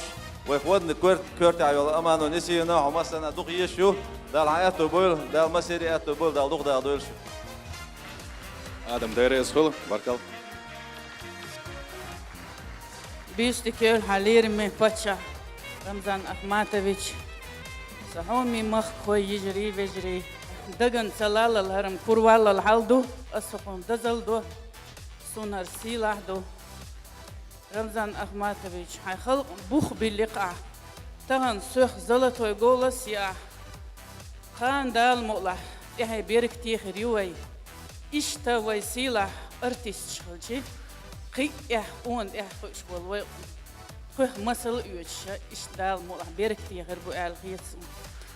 وي خودن كورت عيول امانو نسينا هم مثلا دوخ يشو دال حياته بول دال مسيرياته بول دال دوخ دال دولش Адам ДРС Хул, Баркал. بيشتكي حليرمي باتشا رمضان أخماتويتش صحومي مخ خوي يجري بجري دقن سلال الهرم كروال الحالدو أسقون دزلدو سونر سيلاحدو رمضان أخماتويتش حي خلق بوخ باللقاء تغن سوخ زلطوي غولس يا خان دال مؤلح يحي بيرك تيخر يوي إشتا ويسيلة أرتيست شغلشي قي أون خوش والوي خوش مسل يوتش إشتال مولا بيرك تيغر بو آل خيتسم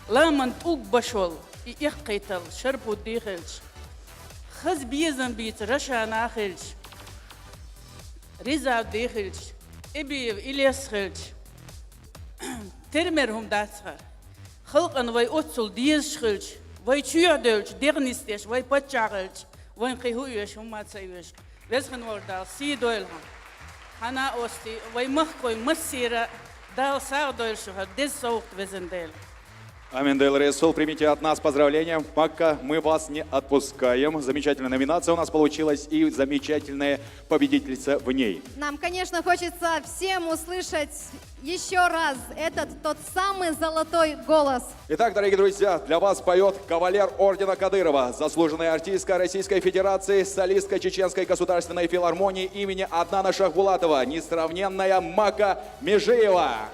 لا من توق بشول يقيتل شربو ديخلش خز بيزن بيت رشا ناخلش رزا ديخلش إبي إليس خلش ترمرهم داتخر خلقن وي أوتسل ديز خلش وي تشيع دلش ديغنستيش وي باتشاغلش وين قيهو يوش هم ما تسيوش ويسخن وردال سي دويلهم حنا أوستي وي مخكوي مسيرة دال ساغ دويل شوها ديز سوقت وزن ديل Амин, Дейл Рейсул, примите от нас поздравления. Пока мы вас не отпускаем. Замечательная номинация у нас получилась и замечательная победительница в ней. Нам, конечно, хочется всем услышать еще раз этот тот самый золотой голос. Итак, дорогие друзья, для вас поет кавалер ордена Кадырова, заслуженная артистка Российской Федерации, солистка Чеченской государственной филармонии имени Аднана Шахбулатова, несравненная Мака Межиева.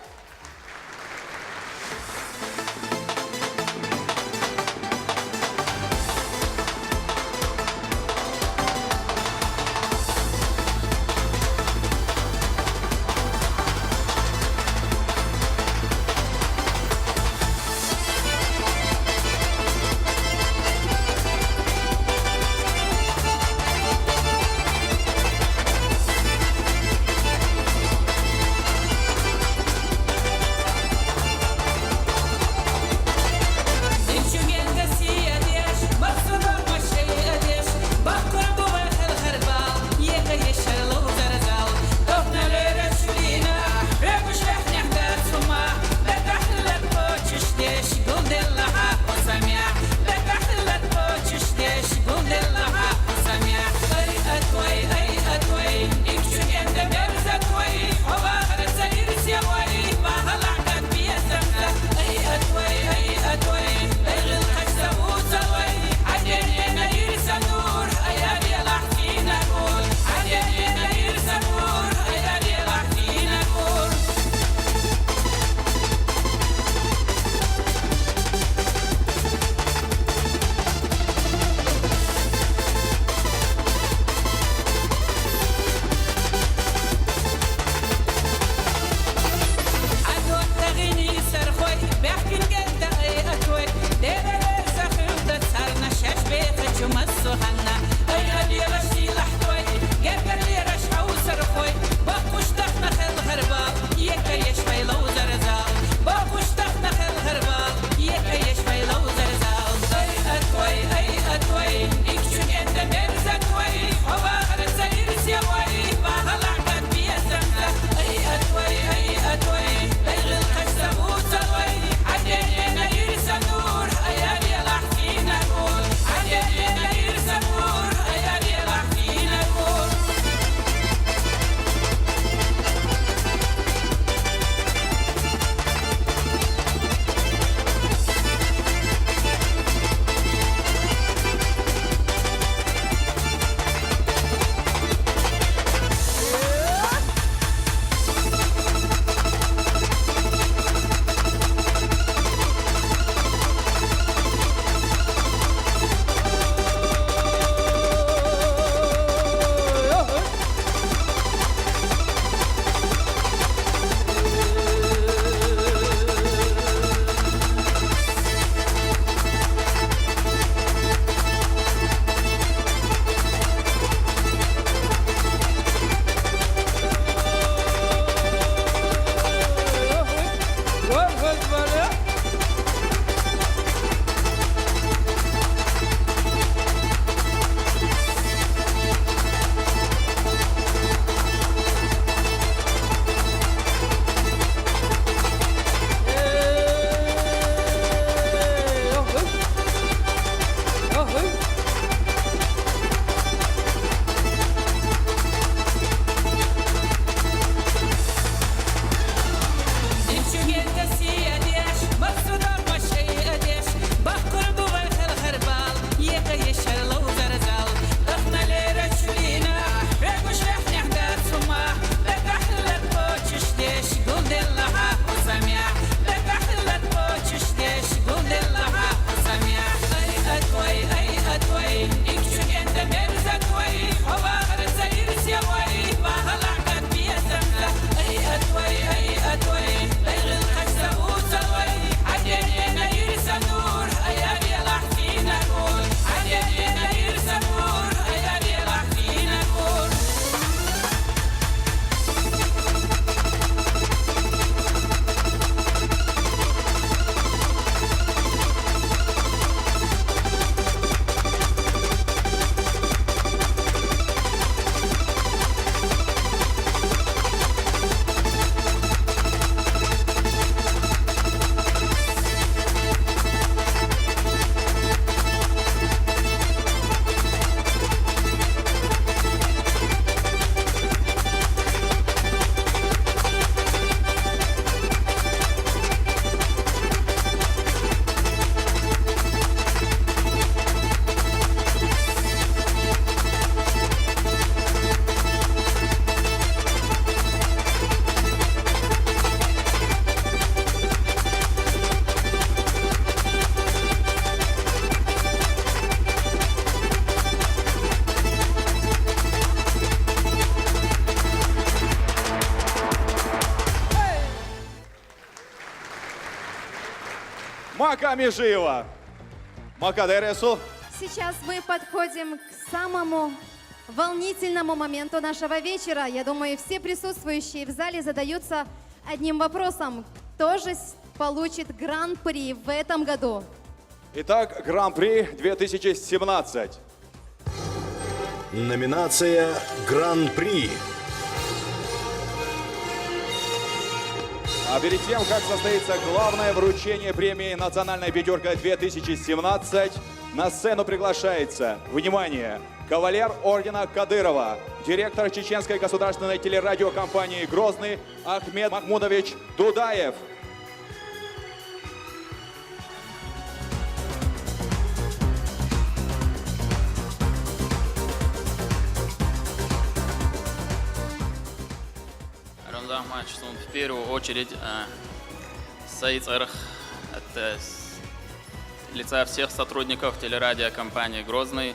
Мака Межиева. Мака Дересу. Сейчас мы подходим к самому волнительному моменту нашего вечера. Я думаю, все присутствующие в зале задаются одним вопросом. Кто же получит гран-при в этом году? Итак, Гран-при 2017. Номинация «Гран-при». А перед тем, как состоится главное вручение премии «Национальная пятерка-2017», на сцену приглашается, внимание, кавалер ордена Кадырова, директор Чеченской государственной телерадиокомпании «Грозный» Ахмед Махмудович Дудаев. Рамзан Ахматович, в первую очередь Саид Царх от лица всех сотрудников телерадиокомпании «Грозный»,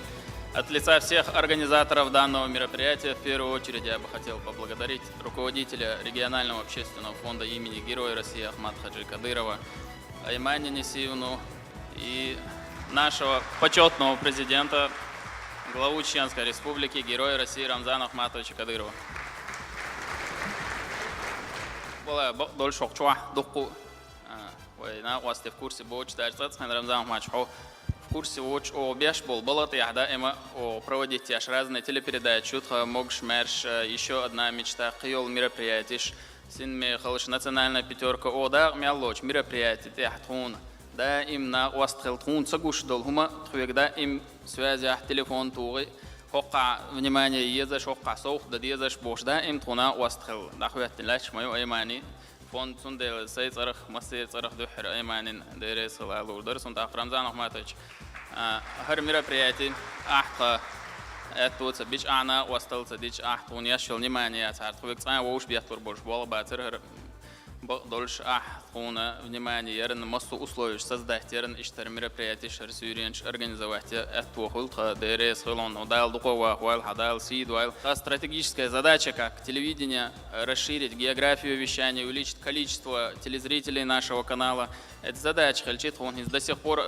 от лица всех организаторов данного мероприятия, в первую очередь я бы хотел поблагодарить руководителя регионального общественного фонда имени Героя России Ахмат Хаджи Кадырова Аймани Несиевну и нашего почетного президента, главу Чеченской Республики, Героя России Рамзана Ахматовича Кадырова. Была дольше духу война в курсе больше даже Рамзан Ахматович в курсе очень обещ был балат я даима проводить аж разные телепередачи чутка могш мерш еще одна мечта киол мероприятий син халыш национальная пятерка да мялоч мероприятий тяхтун да им на уастрелтун сагуш дол хума твегда им связи телефон тугы хока внимание езаш хока сох да езаш бош да им туна уастрел нахуят лач мою аймани фонд сундел Саид Царх Масир Царх Духр Айманин Дерес Лалур Дерсон так Рамзан Ахматович هر мероприятие أحقا أتوت بيج أنا وصلت ديج أحقون يشل نمانية تعرف وقت أنا ووش بيحضر برش بالا بعتر دولش أحقونا внимание يرن مصو условий создать يرن إشتر мероприятие شر سوريانش организовать أتوخل Дерес Хилон удайл духовый ахвал хадал сид удайл стратегическая задача как телевидение расширить географию вещания увеличить количество телезрителей нашего канала. Это задача Хальчит до сих пор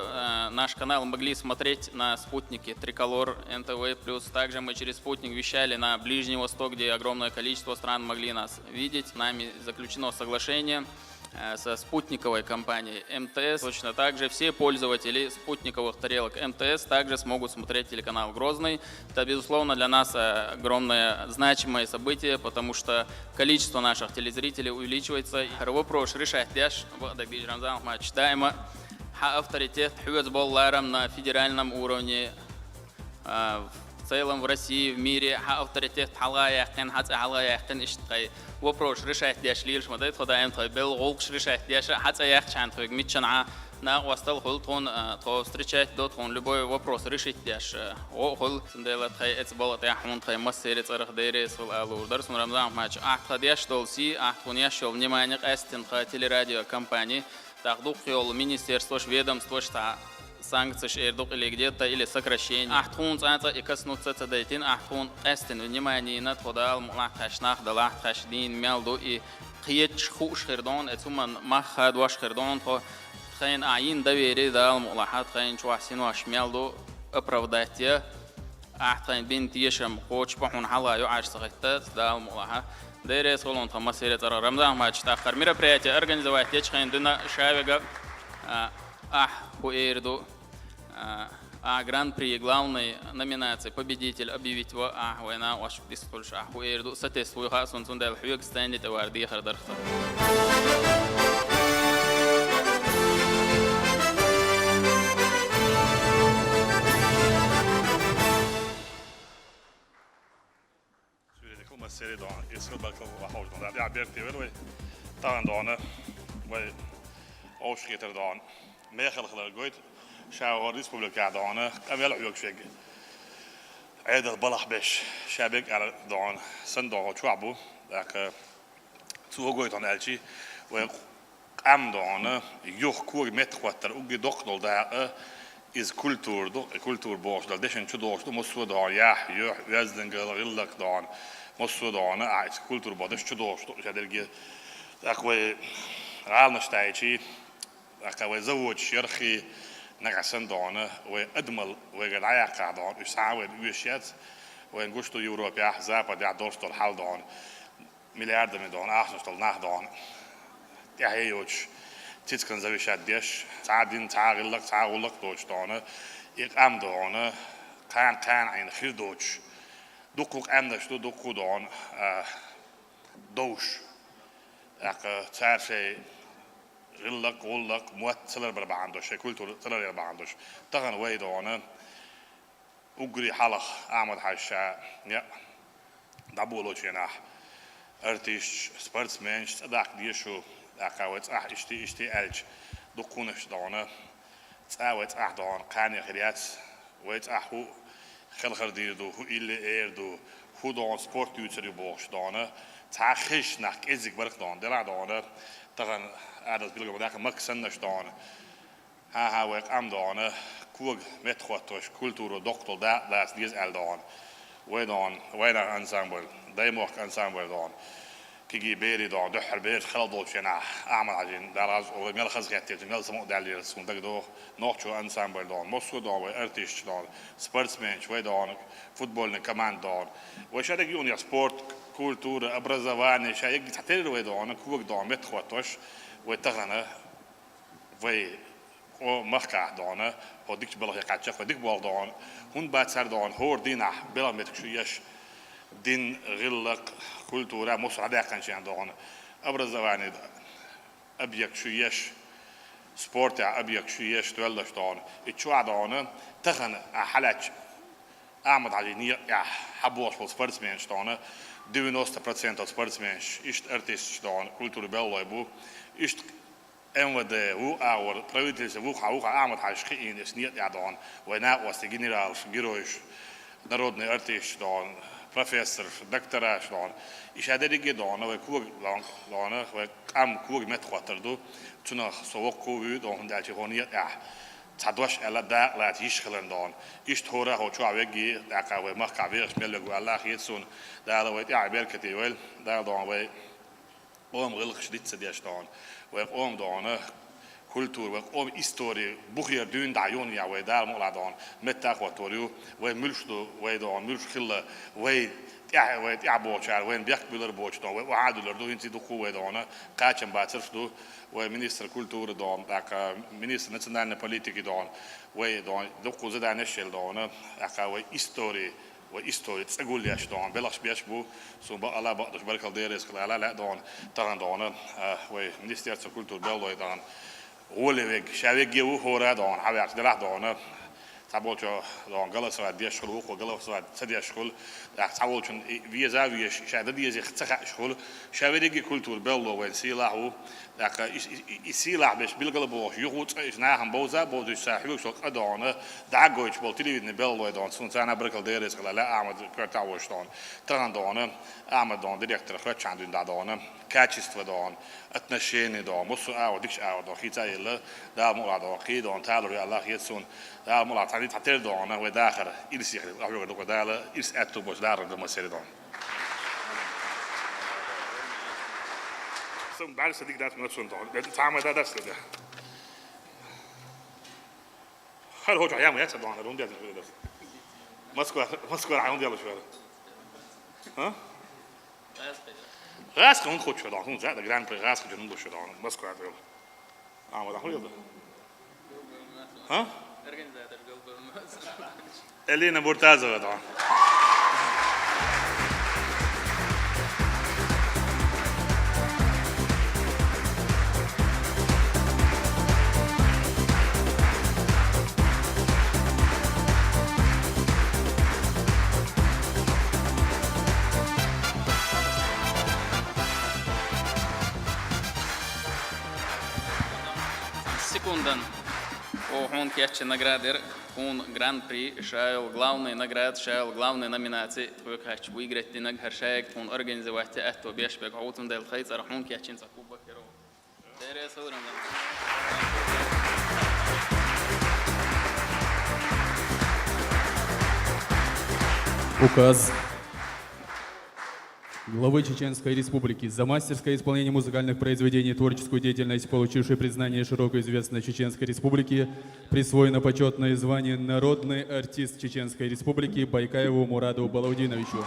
наш канал могли смотреть на спутнике Триколор НТВ+. Также мы через спутник вещали на Ближний Восток, где огромное количество стран могли нас видеть. Нами заключено соглашение со спутниковой компанией МТС. Точно так же все пользователи спутниковых тарелок МТС также смогут смотреть телеканал «Грозный». Это, безусловно, для нас огромное значимое событие, потому что количество наших телезрителей увеличивается. Вопрос решать дяш, Рамзан Ахматович, дайма авторитет хюэцболларам на федеральном уровне, в целом в России, в мире, авторитет халаяхтен, халаяхтен ишткай. Вопрос решать дяш лирш, мадайт ходаем твой бел голкш решать дяш, хацаяхчан твой митчана на остал хултон, то встречать дотон любой вопрос решить дяш. О хул синделат хай эцболат яхмун хай массерит царх дейрес фул алур. Дарсун Рамзан Ахматович, ахтадяш толси, ахтуняшо внимание эстин ха телерадиокомпании, тахдух йол министерство ведомство шта санкции шердук или где-то или сокращение. Ахтун цанца и коснуться цадайтин ахтун эстин внимание на тходал мулахташнах далах ташдин мялду и қиет хуш хердон эцуман махад ваш хердон то خين عين دويري دال ملاحظات خين شو حسين واش ميلدو أبروداتيا أحتين بنت يشم قوش بحون حلا يعاش صغيرات دال ملاحظة ديري سولون تمسيرة ترى رمضان ما تشتاخر мероприятие организовать يشخين دنا شاويجا بويردو гран-при главной номинации победитель объявить его война ваш дискульш буирду сатествуй хасон сундал хюк станет варди хардархта سری دان اسکول باکل و حال دان یا بیرتی ولی تان دانه و آوشکیتر دان میخل خلال گوید شاور ریسپوبلیکا دانه اول عیوک شگ عید البلح بش شابك على دان صندوق شعبه ذاك تو گوید آن الچی و ام دانه یخ کوی متقطر اوگی دکتر داره is kultur boş dal deşen şu doğuştu musu da ya yazden gıllık dağın musu dağına ait kultur boş şu doğuştu şadergi akve realno stajci أكوي زوج شرخي نقصن دونه وأدمل وقدايا قادون يساوي ويشيت وينقشتو يوروبيا أحزاب دي عدوشتو الحال دون مليار من دون أحسنشتو ناح دون يهيوش تيتكن زويشات ديش تعادين تعاغلق تعاغلق دوش دونه يقام دونه كان عين خير دوش دوكوك أمنشتو دوكو دون دوش أك تعرفي غلق غلق موت سلر بربع عندوش كل سلر بربع عندوش تغن ويدونه أجري حلق أعمل حاشا يا دبولو جناح أرتيش سبورتسمنش تداك ديشو أكاوت اشتي ألج دكونش دونه تاوت دون قاني خريات ويت هو خلخر ديردو هو إلي إيردو هو دون سبورت يوتري بوش دونه تاخش نك إزيك برك دون دلا دونه تغن عدد بيلقى بداك مكسنش دونه ها ويك أم دونه كوغ متخوتوش كولتورو دكتور داس ديز أل دون ويدان أنسامبل دايموك أنسامبل دون كيجي بيري دون دحر بير خلدو شنا أعمل عجين دراز وميل خزقتي جميل سمو دالي سون دغدو نوكشو أنسامبل دون موسكو دون وارتيش دون سبورتسمان شوي دون فوتبول كمان دون وشادك يونيا سبورت كولتورا образование شايك تحتل وي دون كوغ دون متخوتوش وتغنى وي او مخكا دونه او ديك بلغ يقاتشق وديك بول دون هون بعد سر دون هور دينا بلا متكشيش دين غلق كولتورا مساعدة كان شيء دون образование أبيك شويش سبورت أبيك شويش تولش دون يتشوع دون تغنى حلاج أعمد على نية حبوش بالسبورتسمان دون 90% سبورتسمانش إشت أرتيست دون كولتورا بلويبو إشت MVD hoe ouder правительство hoe Ahmed Hashki is niet ja dan wanneer was de generaal geroes народный артист dan professor doctoraat dan is hij dat gedaan we koer lang we am koer met waterdo toen nog zo koer dan dat je gewoon niet ja تدوش على دا لا تيشخلن دون إشتهورا هو شو عبيجي داك we mag كبير ملك والله يتسون دا لو يتعب بركتي ويل دا دون we oom غلق شديد سديش دون وقوم دونه كولتور وقوم إستوري بخير دون دعيون يا ويدار مولا دون متاق وتوريو وملشدو ويدون ملش خلا وي يا بوشار وين بيحك بيلر بوش دون وعادلر دو انتي دكو ويدونه قاچن باترف دو ومينستر كولتور دون داك مينستر ناسيونال بوليتيكي دون ويدون دكو زدا نشل دونه اكا وي إستوري وإستوري تقول ليش دون بلاش بيشبو سو بقى لا بقدرش بركة ديرس كلا لا دون ترى دون ومنستير كولتور بلوي دون غولي ويج شاوي جيو هورا دون حبيت دلع دون تابوتشو دون جلس واد ديش خلوق وجلس واد سديش خل تابوتشون فيزا فيش شاد ديز يختخ شغل شاوي دي كولتور بلو وين سيلاهو داك يسيلاه باش بالقلبوش يغوت إيش ناهم بوزا بوزي ساحبك شو قدونه دعوش بالتلفزيون بلو دون سنتانا بركة ديرس كلا لا أعمد كرتاوش دون ترى دون أعمد دون ديركتور خرج عندون دون كاتشست دون اتنشيني دون مصو أو ديش أو دون خيتا إلا دا مولا دون خي دون تالو الله يتسون دا مولا تاني تحتل دون وداخل إلسي أقول لك دالا إلس أتو بوش دار دون مسير دون سون بعد صديق دات من سون دون تعمل دا دست ده خل هو جاي ما يتسدون دون ديال مسكور عيون ديالو شويه ها غاس كون خوت شو دون زاد جراند بري غاس كون دو شو دون مسكور ديالو ما راح يلا ها الينا بورتازو دون Секундан. Он кече наградер, он гран-при, шайл главный наград, шайл главный номинации, твой кач выиграть динаг харшаек, он организовать это бешбек, аутун дел хайц, архун кечин закуба керо. Дерес урам. Указ главы Чеченской Республики за мастерское исполнение музыкальных произведений и творческую деятельность, получившей признание широкой известной Чеченской Республики, присвоено почетное звание «Народный артист Чеченской Республики» Байкаеву Мураду Балаудиновичу,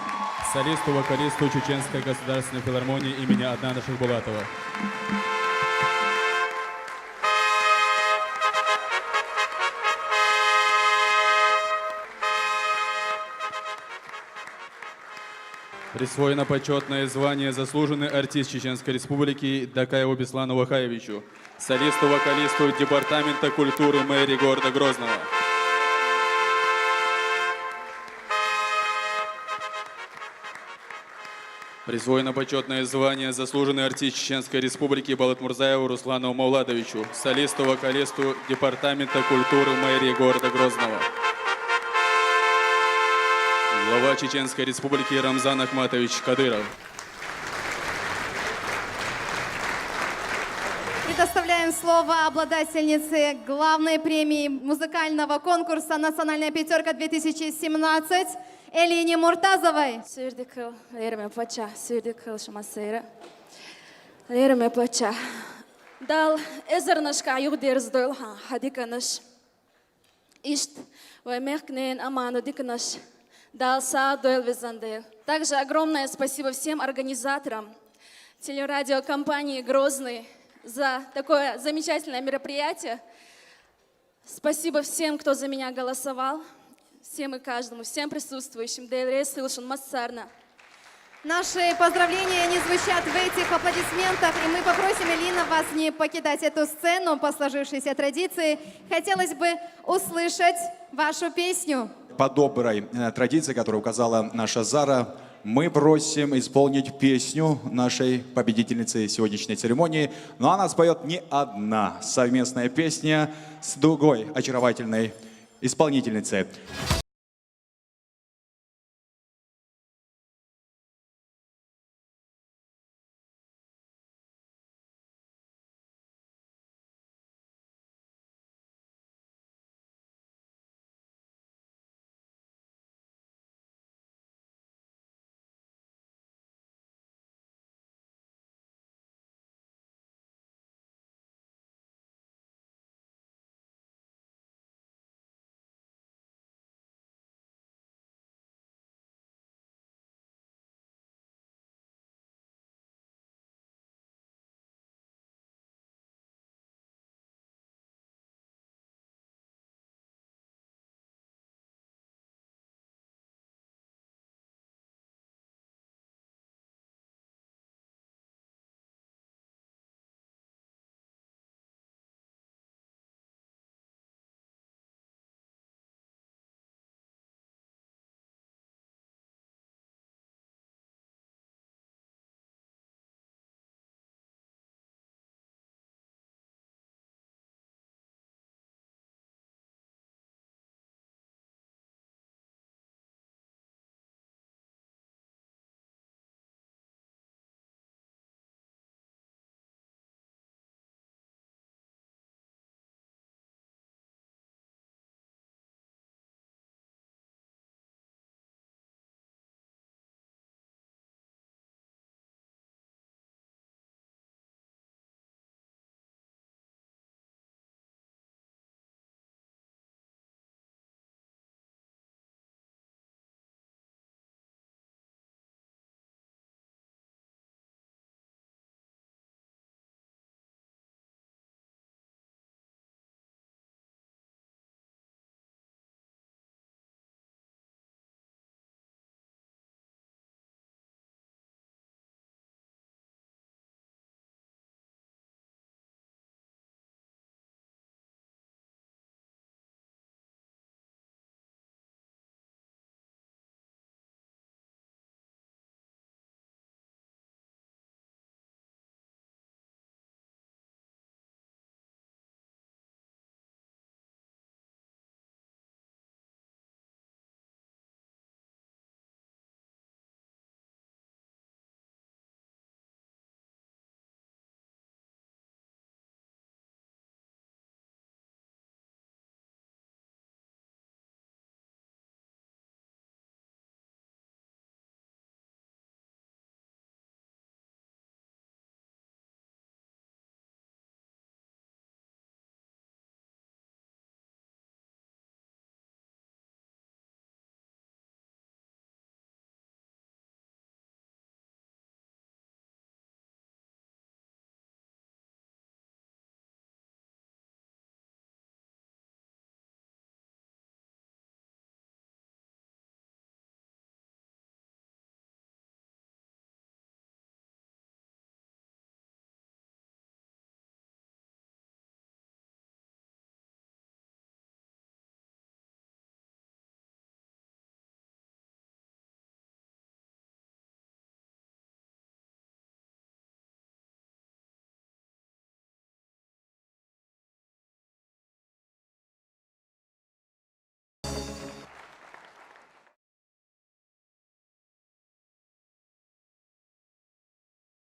солисту-вокалисту Чеченской государственной филармонии имени Аднана Шахбулатова. Присвоено почетное звание «Заслуженный артист Чеченской Республики» Дакаеву Беслану Вахаевичу, солисту-вокалисту Департамента культуры мэрии города Грозного. Присвоено почетное звание «Заслуженный артист Чеченской Республики» Балатмурзаеву Руслану Мауладовичу, солисту-вокалисту Департамента культуры мэрии города Грозного. Глава Чеченской Республики Рамзан Ахматович Кадыров. Предоставляем слово обладательнице главной премии музыкального конкурса «Национальная пятерка-2017» Элине Муртазовой. Сюрдикл, лерме пача, сюрдикл шамасейра. Лерме пача. Дал эзернашка югдерз дойлха, хадиканаш. Ишт, ваймехкнен аману диканаш. Дал са дойл визандел. Также огромное спасибо всем организаторам телерадиокомпании «Грозный» за такое замечательное мероприятие. Спасибо всем, кто за меня голосовал. Всем и каждому, всем присутствующим. Наши поздравления не звучат в этих аплодисментах, и мы попросим, Элина, вас не покидать эту сцену по сложившейся традиции. Хотелось бы услышать вашу песню. По доброй традиции, которую указала наша Зара, мы просим исполнить песню нашей победительницы сегодняшней церемонии. Но она споет не одна совместная песня с другой очаровательной исполнительницей.